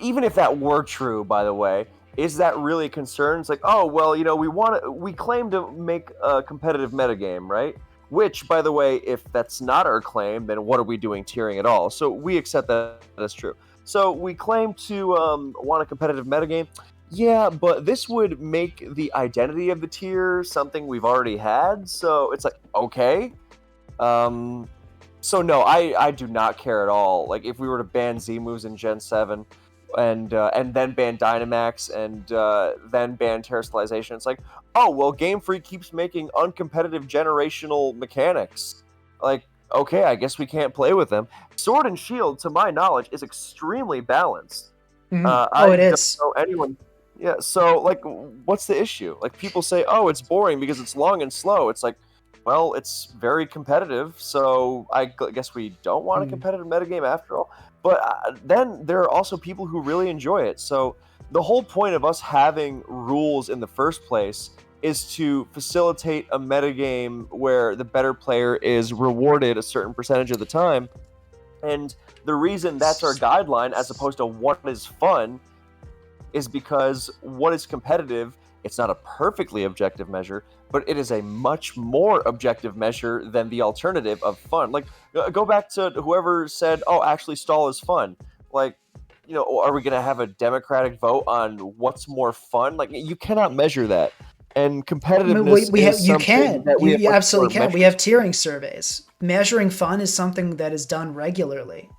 even if that were true, by the way, is that really a concern? It's like, oh well, we claim to make a competitive metagame, right? Which, by the way, if that's not our claim, then what are we doing tiering at all? So we accept that as true. So we claim to want a competitive metagame. Yeah, but this would make the identity of the tier something we've already had. So it's like, okay. Um, so no, I do not care at all. Like, if we were to ban Z moves in Gen 7 and then ban Dynamax and then ban Terrestrialization, it's like, oh well, Game Freak keeps making uncompetitive generational mechanics. Like, okay, I guess we can't play with them. Sword and Shield, to my knowledge, is extremely balanced. Oh, I it don't is. know anyone. Yeah, so like, what's the issue? Like, people say, "Oh, it's boring because it's long and slow." It's like, well, it's very competitive, so I guess we don't want a Mm. competitive metagame after all. But then there are also people who really enjoy it. So the whole point of us having rules in the first place is to facilitate a metagame where the better player is rewarded a certain percentage of the time. And the reason that's our guideline, as opposed to what is fun, is because what is competitive, it's not a perfectly objective measure, but it is a much more objective measure than the alternative of fun. Like, go back to whoever said, oh, actually stall is fun. Like, are we going to have a democratic vote on what's more fun? Like, you cannot measure that. And I mean, we, competitiveness we have is you something can that we have you much absolutely more can. We metrics. have tiering surveys. Measuring fun is something that is done regularly.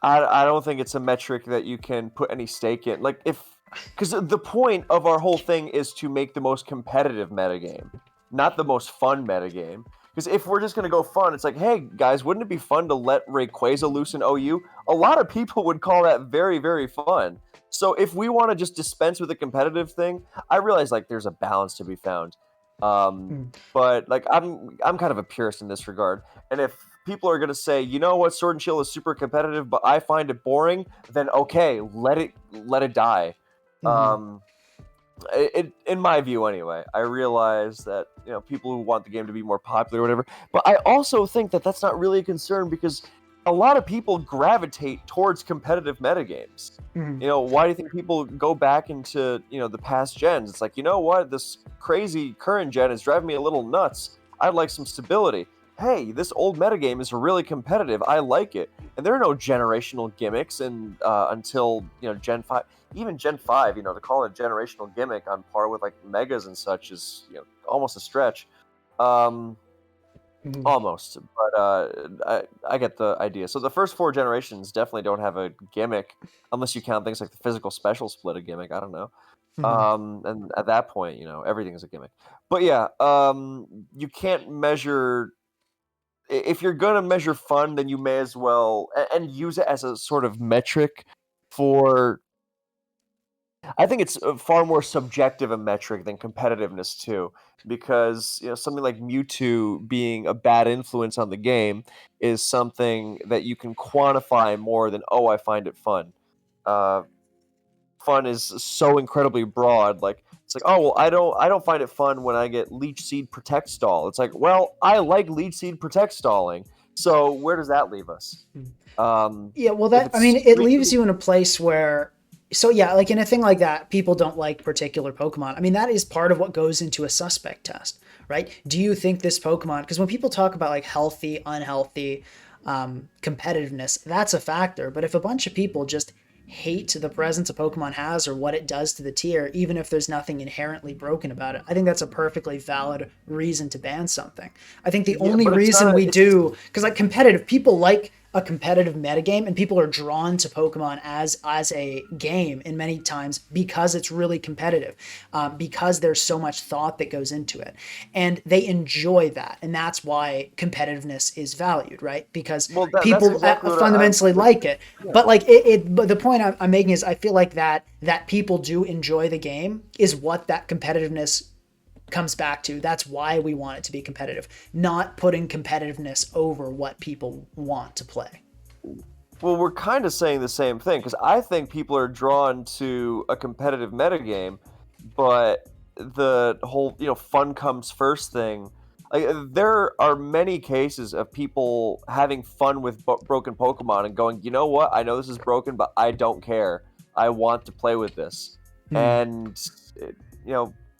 I don't think it's a metric that you can put any stake in. Like, because the point of our whole thing is to make the most competitive metagame, not the most fun metagame. Because if we're just gonna go fun, it's like, hey guys, wouldn't it be fun to let Rayquaza loose in OU? A lot of people would call that very, very fun. So if we want to just dispense with the competitive thing, I realize like there's a balance to be found. Um, Hmm. but like I'm kind of a purist in this regard, and if people are going to say, you know what, Sword and Shield is super competitive, but I find it boring, then okay, let it die. Hmm. Um, in my view, anyway, I realize that people who want the game to be more popular or whatever, but I also think that that's not really a concern because a lot of people gravitate towards competitive metagames. Hmm. Why do you think people go back into the past gens? It's like, you know what, this crazy current gen is driving me a little nuts. I'd like some stability. Hey, this old metagame is really competitive. I like it, and there are no generational gimmicks and until Gen 5. Even Gen 5, to call it a generational gimmick on par with like megas and such is almost a stretch. Um, Hmm. Almost, but I get the idea. So the first four generations definitely don't have a gimmick, unless you count things like the physical special split a gimmick. I don't know. Hmm. And at that point, everything is a gimmick. But yeah, you can't measure. If you're gonna measure fun, then you may as well and use it as a sort of metric for I think it's far more subjective a metric than competitiveness too, because something like Mewtwo being a bad influence on the game is something that you can quantify more than I find it fun. Uh, Fun is so incredibly broad. Like it's like well I don't find it fun when I get Leech Seed Protect Stall. It's like well I like Leech Seed Protect Stalling. So where does that leave us? Yeah, well, If that I mean, it's it leaves you in a place where, so yeah, like in a thing like that, people don't like particular Pokemon. I mean, that is part of what goes into a suspect test, right? Do you think this Pokemon? Because when people talk about like healthy, unhealthy, competitiveness, that's a factor. But if a bunch of people just hate the presence a Pokemon has or what it does to the tier, even if there's nothing inherently broken about it, I think that's a perfectly valid reason to ban something. I think the yeah, only but it's reason not. we It's do, because like competitive, people like a competitive metagame and people are drawn to Pokemon as a game in many times because it's really competitive, because there's so much thought that goes into it, and they enjoy that, and that's why competitiveness is valued, right? Because well that's people exactly what I'm fundamentally like. like it. Yeah. But like it but the point I'm making is I feel like that people do enjoy the game is what that competitiveness comes back to. That's why we want it to be competitive, not putting competitiveness over what people want to play. Well, we're kind of saying the same thing because I think people are drawn to a competitive metagame, but the whole fun comes first thing. Like there are many cases of people having fun with broken Pokemon and going, you know what? I know this is broken, but I don't care. I want to play with this. Hmm. And it-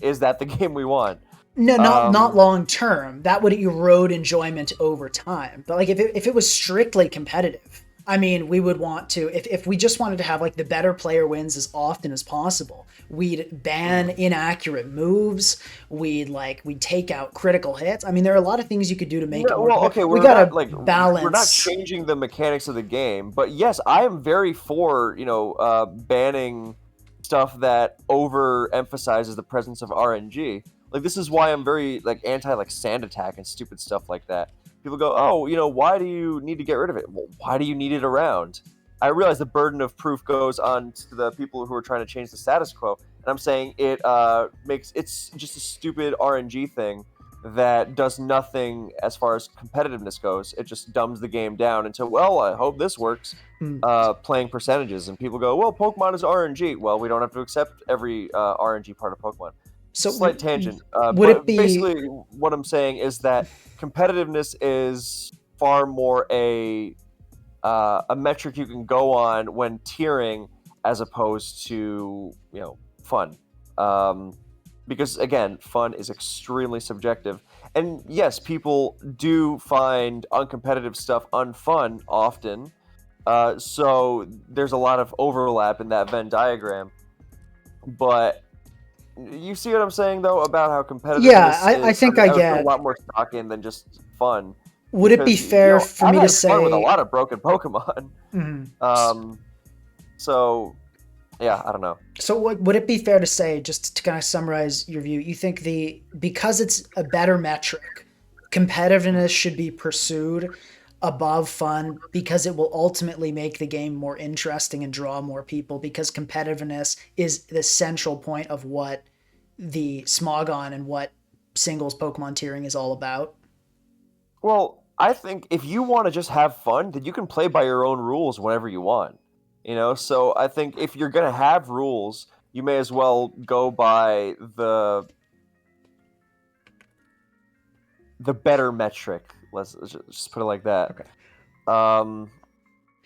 is that the game we want? No, not Um, long term. That would erode enjoyment over time. But like if it was strictly competitive, I mean, we would want to, if we just wanted to have like the better player wins as often as possible, we'd ban mhm. inaccurate moves. We'd take out critical hits. I mean, there are a lot of things you could do to make it No, more well, competitive. okay, We we're not gotta like we're not balance. changing the mechanics of the game, but yes, I am very for banning stuff that overemphasizes the presence of RNG. Like this is why I'm very like anti like sand attack and stupid stuff like that. People go, oh, why do you need to get rid of it? Well, why do you need it around? I realize the burden of proof goes on to the people who are trying to change the status quo, and I'm saying it makes it's just a stupid RNG thing that does nothing as far as competitiveness goes. It just dumbs the game down into, well, I hope this works, Hmm. playing percentages. And people go, well, Pokemon is RNG. Well, we don't have to accept every RNG part of Pokemon. So Slight tangent. would it But be? basically, what I'm saying is that competitiveness is far more a metric you can go on when tiering as opposed to fun. Um, because again, fun is extremely subjective, and yes, people do find uncompetitive stuff unfun often. So there's a lot of overlap in that Venn diagram. But you see what I'm saying though about how Yeah, competitiveness I is. think I I would put a get. lot more stock in than just fun, Would it be because fair for I've me to had fun with a say? lot of broken Pokemon. Mhm. Um, so yeah, I don't know. So would it be fair to say, just to kind of summarize your view, you think the because it's a better metric, competitiveness should be pursued above fun because it will ultimately make the game more interesting and draw more people because competitiveness is the central point of what the Smogon and what singles Pokemon tiering is all about. Well, I think if you want to just have fun, then you can play by your own rules whenever you want. So I think if you're gonna have rules, you may as well go by the better metric. Let's just put it like that. Okay. Um,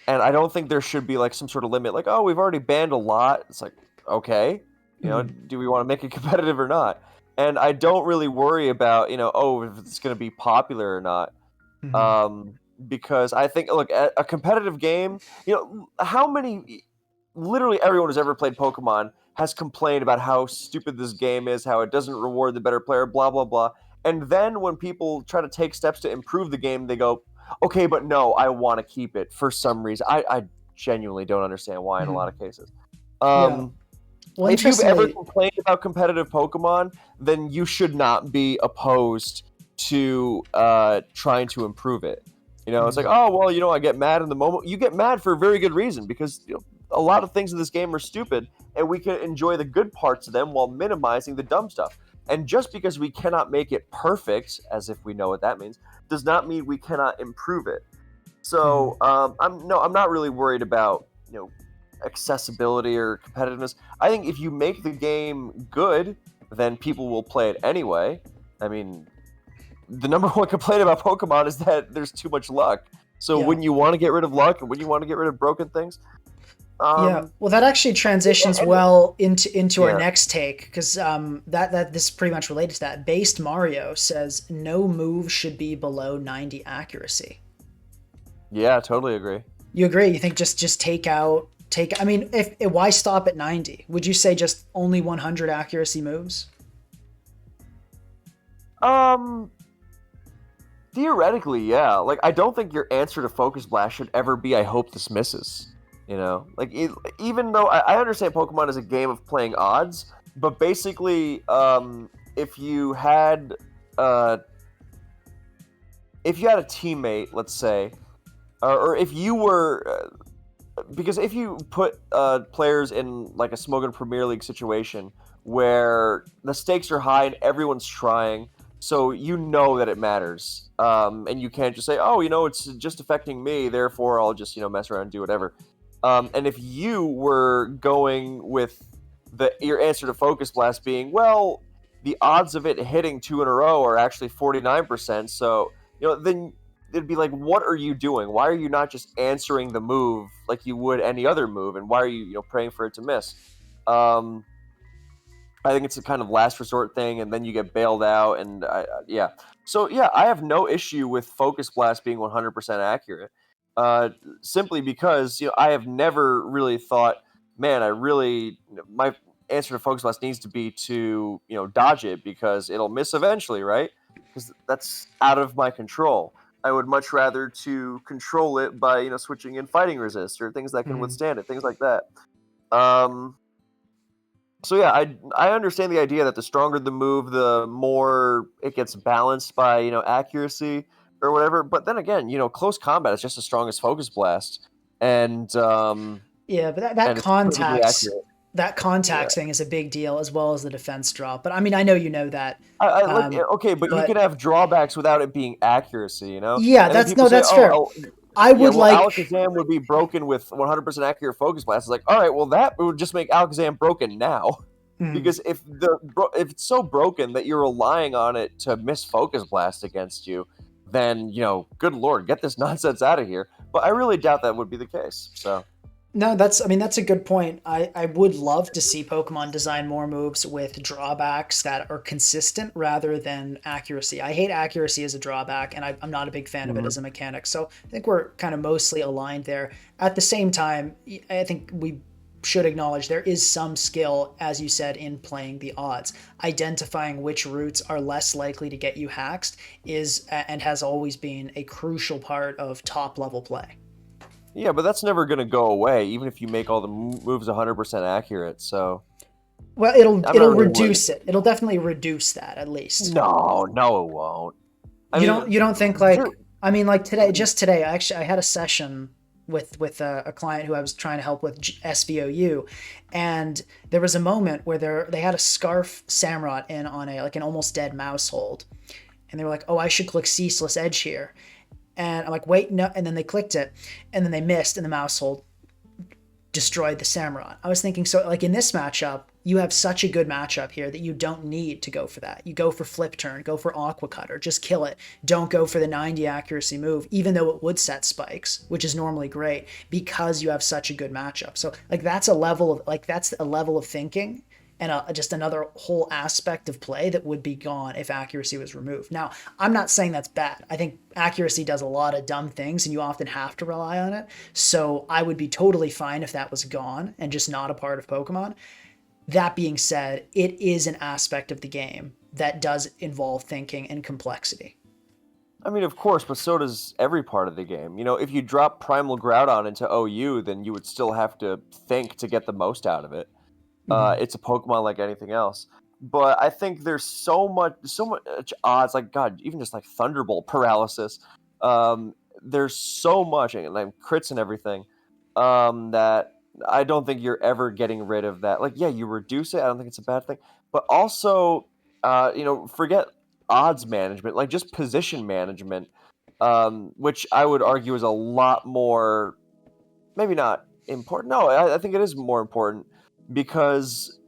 and I don't think there should be like some sort of limit, like, oh, we've already banned a lot. It's like, okay, Mm-hmm. do we want to make it competitive or not? And I don't really worry about, oh, if it's going to be popular or not. Mm-hmm. Um, because I think, look, a competitive game, how many, literally everyone who's ever played Pokemon has complained about how stupid this game is, how it doesn't reward the better player, blah, blah, blah. And then when people try to take steps to improve the game, they go, okay, but no, I want to keep it for some reason. I genuinely don't understand why in a lot Mm-hmm. of cases. Yeah. Um, Well, if you've ever interestingly, complained about competitive Pokemon, then you should not be opposed to trying to improve it. It's like, mhm. oh well, I get mad in the moment. You get mad for a very good reason because a lot of things in this game are stupid, and we can enjoy the good parts of them while minimizing the dumb stuff. And just because we cannot make it perfect, as if we know what that means, does not mean we cannot improve it. So I'm not really worried about accessibility or competitiveness. I think if you make the game good, then people will play it anyway. I mean, the number one complaint about Pokemon is that there's too much luck. So Yeah. when you want to get rid of luck and when you want to get rid of broken things, Yeah, well, that actually transitions and well into our yeah, next take because that this is pretty much related to that. Based Mario says no move should be below 90 accuracy. yeah, totally agree. You agree? You think just take? I mean, if why stop at 90? Would you say just only 100 accuracy moves? Um, Theoretically, yeah. Like, I don't think your answer to Focus Blast should ever be, "I hope this misses." Like even though I understand Pokemon is a game of playing odds, but basically, if you had uh, if you had a teammate, let's say, or if you were, because if you put players in like a Smogon Premier League situation where the stakes are high and everyone's trying, so you know that it matters, and you can't just say, "Oh, it's just affecting me, therefore I'll just mess around and do whatever." And if you were going with your answer to Focus Blast being, well, the odds of it hitting two in a row are actually 49%, so then it'd be like, what are you doing? Why are you not just answering the move like you would any other move, and why are you praying for it to miss? Um, I think it's a kind of last resort thing, and then you get bailed out, and yeah. So yeah, I have no issue with Focus Blast being 100% accurate, uh, simply because I have never really thought, man, I really my answer to Focus Blast needs to be to dodge it because it'll miss eventually, right? Because that's out of my control. I would much rather to control it by switching in Fighting Resist or things that can Hmm. withstand it, things like that. Um, so yeah, I understand the idea that the stronger the move, the more it gets balanced by accuracy or whatever. But then again, close combat is just as strong as Focus Blast, and Yeah, but that it's perfectly contacts accurate. that Yeah, contacts thing is a big deal as well as the defense drop. But I mean, I know you know that. I like Um, okay, but you can but have drawbacks without it being accuracy, yeah, And then that's people no, say, that's fair. I yeah, would well, like. Alakazam would be broken with 100% accurate Focus Blast. It's like, all right, well, that would just make Alakazam broken now. Hmm. Because if it's so broken that you're relying on it to miss Focus Blast against you, then good lord, get this nonsense out of here. But I really doubt that would be the case. So No, I mean that's a good point. I would love to see Pokemon design more moves with drawbacks that are consistent rather than accuracy. I hate accuracy as a drawback, and I'm not a big fan of it Mhm. as a mechanic. So I think we're kind of mostly aligned there. At the same time, I think we should acknowledge there is some skill, as you said, in playing the odds. Identifying which routes are less likely to get you hacked is and has always been a crucial part of top level play. Yeah, but that's never gonna go away, even if you make all the moves 100% accurate. So Well, it'll I'm not it'll really worried. reduce it. It'll definitely reduce that at least. No, no, it won't. I You don't think there. like I mean like today just today I had a session with a client who I was trying to help with SVOU, and there was a moment where they had a Scarf Samurott in on a like an almost dead mouse hold, and they were like, oh, I should click Ceaseless Edge here, and I'm like, wait, no, and then they clicked it, and then they missed, and the mouse hold destroyed the Samurott. I was thinking, so like in this matchup, you have such a good matchup here that you don't need to go for that. You go for Flip Turn, go for Aqua Cutter, just kill it. Don't go for the 90 accuracy move, even though it would set spikes, which is normally great because you have such a good matchup. So like that's a level of thinking and just another whole aspect of play that would be gone if accuracy was removed. Now, I'm not saying that's bad. I think accuracy does a lot of dumb things and you often have to rely on it. So I would be totally fine if that was gone and just not a part of Pokemon. That being said, it is an aspect of the game that does involve thinking and complexity. I mean, of course, but so does every part of the game. If you drop Primal Groudon into OU, then you would still have to think to get the most out of it. Mm-hmm. It's a Pokemon like anything else. But I think there's so much odds. Like God, even just like Thunderbolt paralysis. There's so much, and like crits and everything. That I don't think you're ever getting rid of that. Like, yeah, you reduce it. I don't think it's a bad thing. But also, forget odds management, like just position management, which I would argue is a lot more, maybe not important. No, I think it is more important because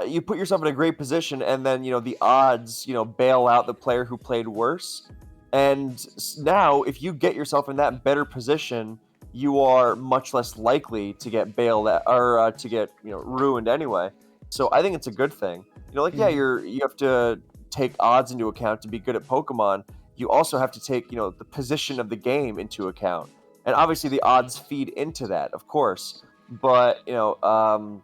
you put yourself in a great position, and then the odds bail out the player who played worse. And now, if you get yourself in that better position, you are much less likely to get bailed out or to get ruined anyway. So I think it's a good thing. Yeah, you have to take odds into account to be good at Pokemon. You also have to take the position of the game into account, and obviously the odds feed into that, of course. But I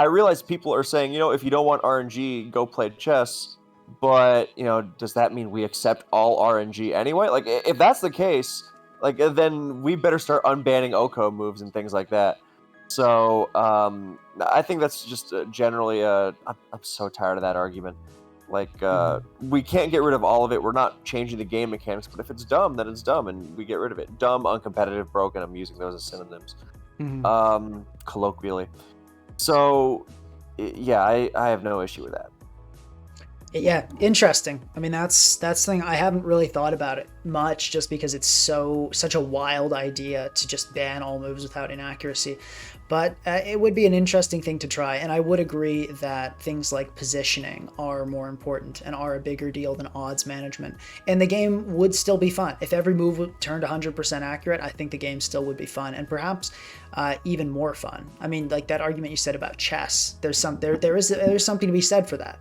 realize people are saying, if you don't want RNG, go play chess. But does that mean we accept all RNG anyway? Like, if that's the case, like then we better start unbanning Oko moves and things like that. So I think that's just generally I'm so tired of that argument. Like, we can't get rid of all of it. We're not changing the game mechanics, but if it's dumb, then it's dumb, and we get rid of it. Dumb, uncompetitive, broken. I'm using those as synonyms, colloquially. So, yeah, I have no issue with that. Yeah, interesting. I mean, that's the thing. I haven't really thought about it much, just because it's such a wild idea to just ban all moves without inaccuracy. But it would be an interesting thing to try, and I would agree that things like positioning are more important and are a bigger deal than odds management. And the game would still be fun. If every move turned 100% accurate, I think the game still would be fun, and perhaps even more fun. I mean, like that argument you said about chess, there's something to be said for that.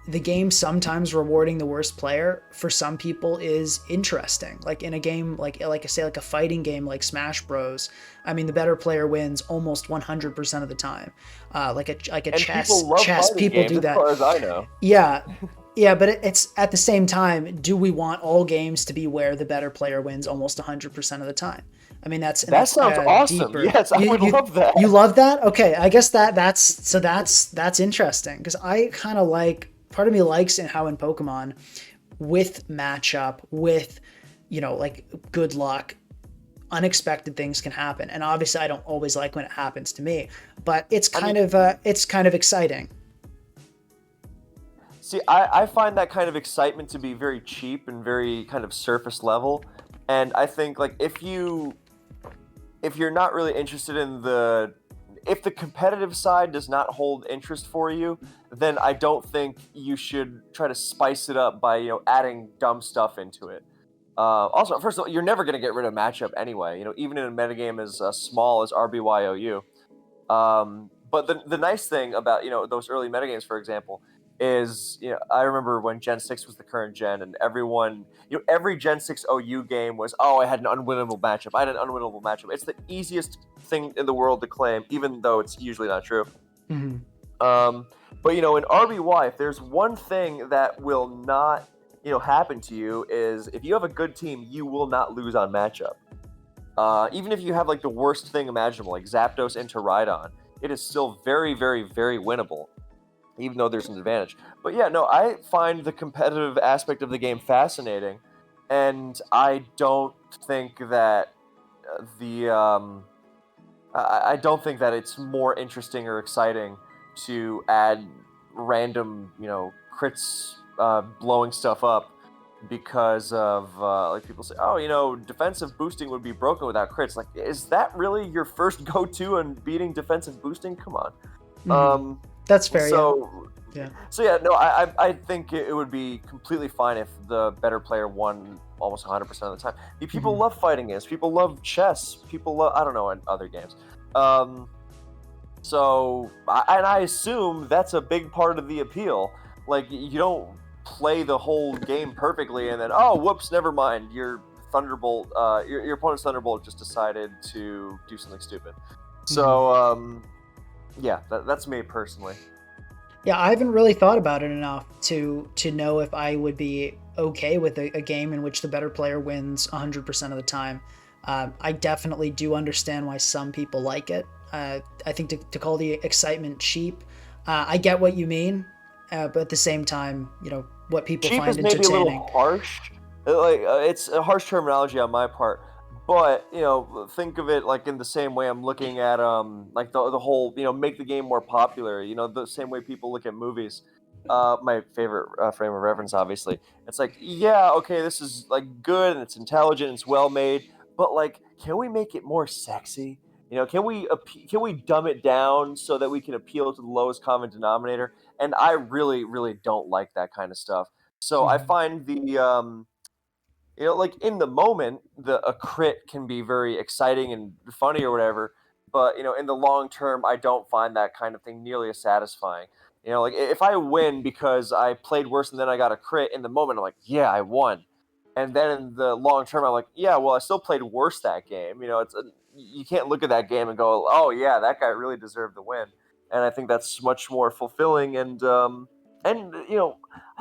The game sometimes rewarding the worst player for some people is interesting. Like in a game like I say, like a fighting game like Smash Bros. I mean, the better player wins almost 100% of the time. Like a chess people do that. As far as I know. Yeah. Yeah, but it's at the same time, do we want all games to be where the better player wins almost 100% of the time? I mean, that sounds awesome. Deeper. Yes, I would love that. You love that? Okay, I guess that's interesting, because I kind of like, part of me likes how in Pokemon, with matchup, with like good luck, unexpected things can happen, and obviously I don't always like when it happens to me, but it's kind of exciting. See, I find that kind of excitement to be very cheap and very kind of surface level, and I think like if you're not really interested in if the competitive side does not hold interest for you, then I don't think you should try to spice it up by adding dumb stuff into it. Also, first of all, you're never going to get rid of matchup anyway. Even in a metagame as small as RBYOU. But the nice thing about those early metagames, for example, is I remember when Gen 6 was the current gen, and everyone every Gen 6 OU game was, I had an unwinnable matchup. It's the easiest thing in the world to claim, even though it's usually not true. But in RBY, if there's one thing that will not happen to you, is if you have a good team, you will not lose on matchup. Even if you have like the worst thing imaginable, like Zapdos into Rhydon, it is still very, very, very winnable, even though there's an advantage. But yeah, no, I find the competitive aspect of the game fascinating, and I don't think that I don't think that it's more interesting or exciting to add random, crits blowing stuff up because of like people say, defensive boosting would be broken without crits. Like, is that really your first go-to on beating defensive boosting? Come on. That's fair. So yeah. So yeah, no, I think it would be completely fine if the better player won almost 100% of the time. People love fighting games. People love chess. People love, I don't know, in other games. So I assume that's a big part of the appeal. Like, you don't play the whole game perfectly and then, whoops, never mind. Your Thunderbolt, your opponent's Thunderbolt just decided to do something stupid. So yeah, that's me personally. Yeah, I haven't really thought about it enough to know if I would be okay with a game in which the better player wins 100% of the time. I definitely do understand why some people like it. I think to call the excitement cheap, I get what you mean, but at the same time, what people cheap find is maybe entertaining. A little harsh. Like, it's a harsh terminology on my part, But think of it like in the same way I'm looking at like the whole make the game more popular. The same way people look at movies. My favorite frame of reference, obviously. It's like, yeah, okay, this is like good and it's intelligent, it's well made, but like, can we make it more sexy? Can we dumb it down so that we can appeal to the lowest common denominator? And I really, really don't like that kind of stuff. So I Mhm. find like in the moment, a crit can be very exciting and funny or whatever. But in the long term, I don't find that kind of thing nearly as satisfying. Like if I win because I played worse and then I got a crit in the moment, I'm like, yeah, I won. And then in the long term, I'm like, yeah, well, I still played worse that game. You can't look at that game and go, oh yeah, that guy really deserved the win. And I think that's much more fulfilling and I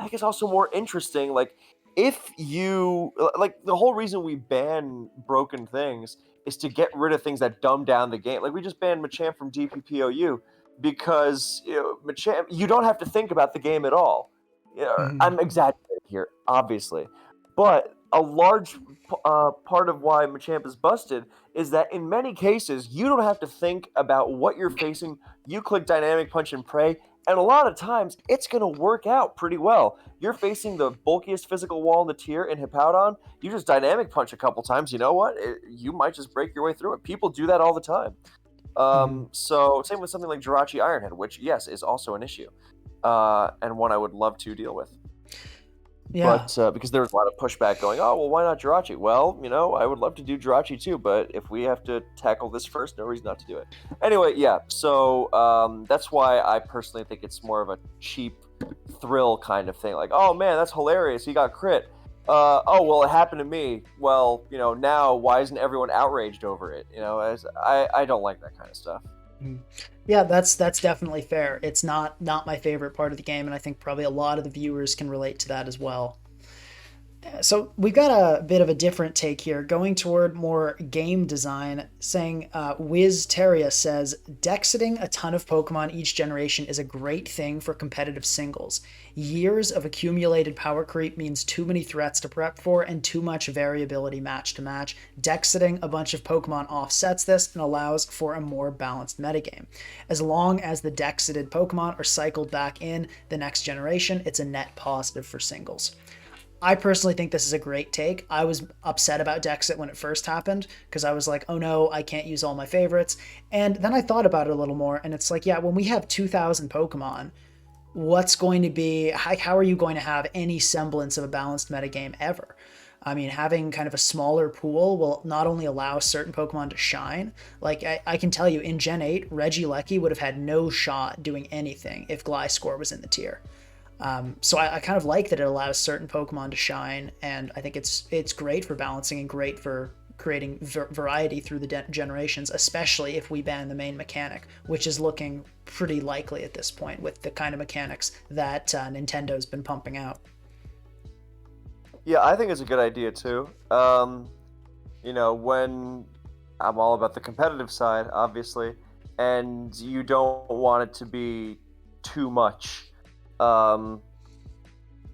think it's also more interesting. Like if you like the whole reason we ban broken things is to get rid of things that dumb down the game. Like we just banned Machamp from DPPOU because Machamp, you don't have to think about the game at all. Mhm. I'm exaggerating here, obviously, but a large part of why Machamp is busted is that in many cases you don't have to think about what you're facing. You click Dynamic Punch and pray, and a lot of times it's going to work out pretty well. You're facing the bulkiest physical wall in the tier in Hippowdon. You just Dynamic Punch a couple times. You know what? You might just break your way through it. People do that all the time. Mhm. So same with something like Jirachi Ironhead, which yes is also an issue, and one I would love to deal with. Yeah. But because there was a lot of pushback going, oh well, why not Jirachi? Well, I would love to do Jirachi too, but if we have to tackle this first, no reason not to do it. Anyway, yeah. So that's why I personally think it's more of a cheap thrill kind of thing. Like, oh man, that's hilarious. He got crit. Oh well, it happened to me. Well, now why isn't everyone outraged over it? As I don't like that kind of stuff. Mhm. Yeah, that's definitely fair. It's not my favorite part of the game, and I think probably a lot of the viewers can relate to that as well. So we've got a bit of a different take here, going toward more game design, saying Wiz Teria says, Dexiting a ton of Pokemon each generation is a great thing for competitive singles. Years of accumulated power creep means too many threats to prep for and too much variability match to match. Dexiting a bunch of Pokemon offsets this and allows for a more balanced metagame. As long as the Dexited Pokemon are cycled back in the next generation, it's a net positive for singles. I personally think this is a great take. I was upset about Dexit when it first happened because I was like, oh no, I can't use all my favorites. And then I thought about it a little more, and it's like, yeah, when we have 2,000 Pokemon, what's going to be, how are you going to have any semblance of a balanced metagame ever? I mean, having kind of a smaller pool will not only allow certain Pokemon to shine, like I can tell you in Gen 8, Regieleki would have had no shot doing anything if Gliscor was in the tier. So I kind of like that it allows certain Pokemon to shine, and I think it's great for balancing and great for creating variety through the generations, especially if we ban the main mechanic, which is looking pretty likely at this point with the kind of mechanics that Nintendo's been pumping out. Yeah, I think it's a good idea too. When I'm all about the competitive side, obviously, and you don't want it to be too much. Um,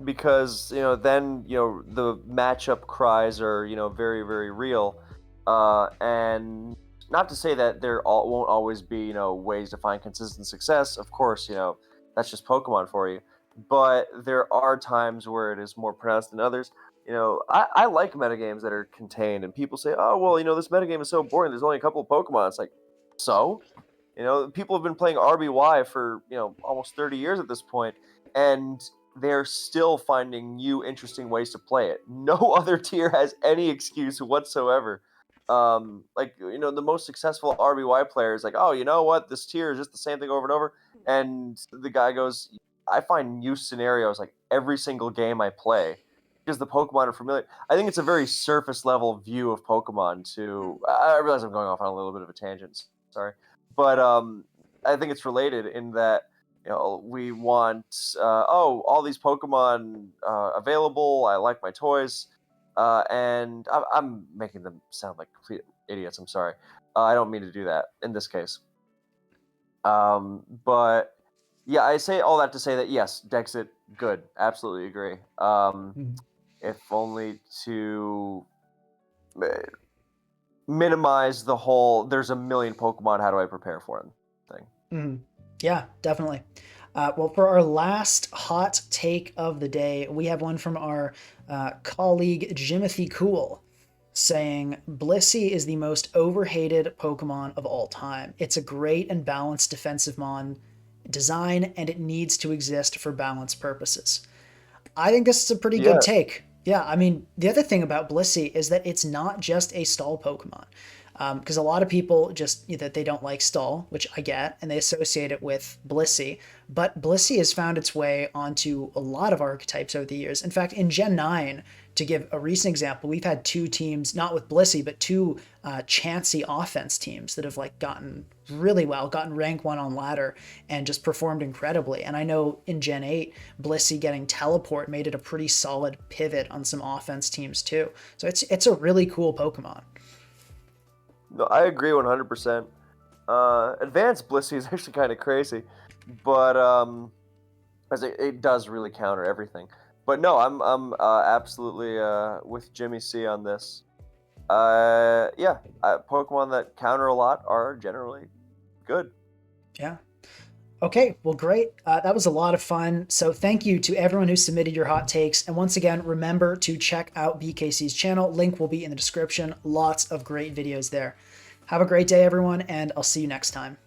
because then the matchup cries are very very real, and not to say that won't always be ways to find consistent success. Of course, that's just Pokemon for you, but there are times where it is more pronounced than others. I like metagames that are contained, and people say, oh well, this metagame is so boring, there's only a couple of Pokemon. It's like, so people have been playing RBY for almost 30 years at this point, and they're still finding new interesting ways to play it. No other tier has any excuse whatsoever. Like the most successful RBY player is like, oh, you know what? This tier is just the same thing over and over. And the guy goes, I find new scenarios like every single game I play because the Pokemon are familiar. I think it's a very surface level view of Pokemon. I realize I'm going off on a little bit of a tangent. Sorry, but I think it's related in that we want all these Pokemon available. I like my toys, and I'm making them sound like complete idiots. I'm sorry. I don't mean to do that in this case. But yeah, I say all that to say that yes, Dexit, good, absolutely agree. Mhm. If only to minimize the whole "there's a million Pokemon, how do I prepare for them" thing. Mhm. Yeah, definitely. Well, for our last hot take of the day, we have one from our colleague Jimothy Cool saying Blissey is the most overhated Pokemon of all time. It's a great and balanced defensive mon design, and it needs to exist for balance purposes. I think this is a pretty good Yeah, take. Yeah, I mean, the other thing about Blissey is that it's not just a stall Pokemon. Because a lot of people just that they don't like stall, which I get, and they associate it with Blissey. But Blissey has found its way onto a lot of archetypes over the years. In fact, in Gen 9, to give a recent example, we've had two teams, not with Blissey, but two chancy offense teams that have like gotten really well, gotten rank 1 on ladder, and just performed incredibly. And I know in Gen 8, Blissey getting teleport made it a pretty solid pivot on some offense teams too. So it's a really cool Pokemon. no, I agree 100%. Advanced Blissey is actually kind of crazy, but as it does really counter everything. But no, I'm absolutely with Jimmy C on this. Yeah, Pokemon that counter a lot are generally good. Yeah. Okay, well, great. That was a lot of fun. So thank you to everyone who submitted your hot takes. And once again, remember to check out BKC's channel. Link will be in the description. Lots of great videos there. Have a great day, everyone, and I'll see you next time.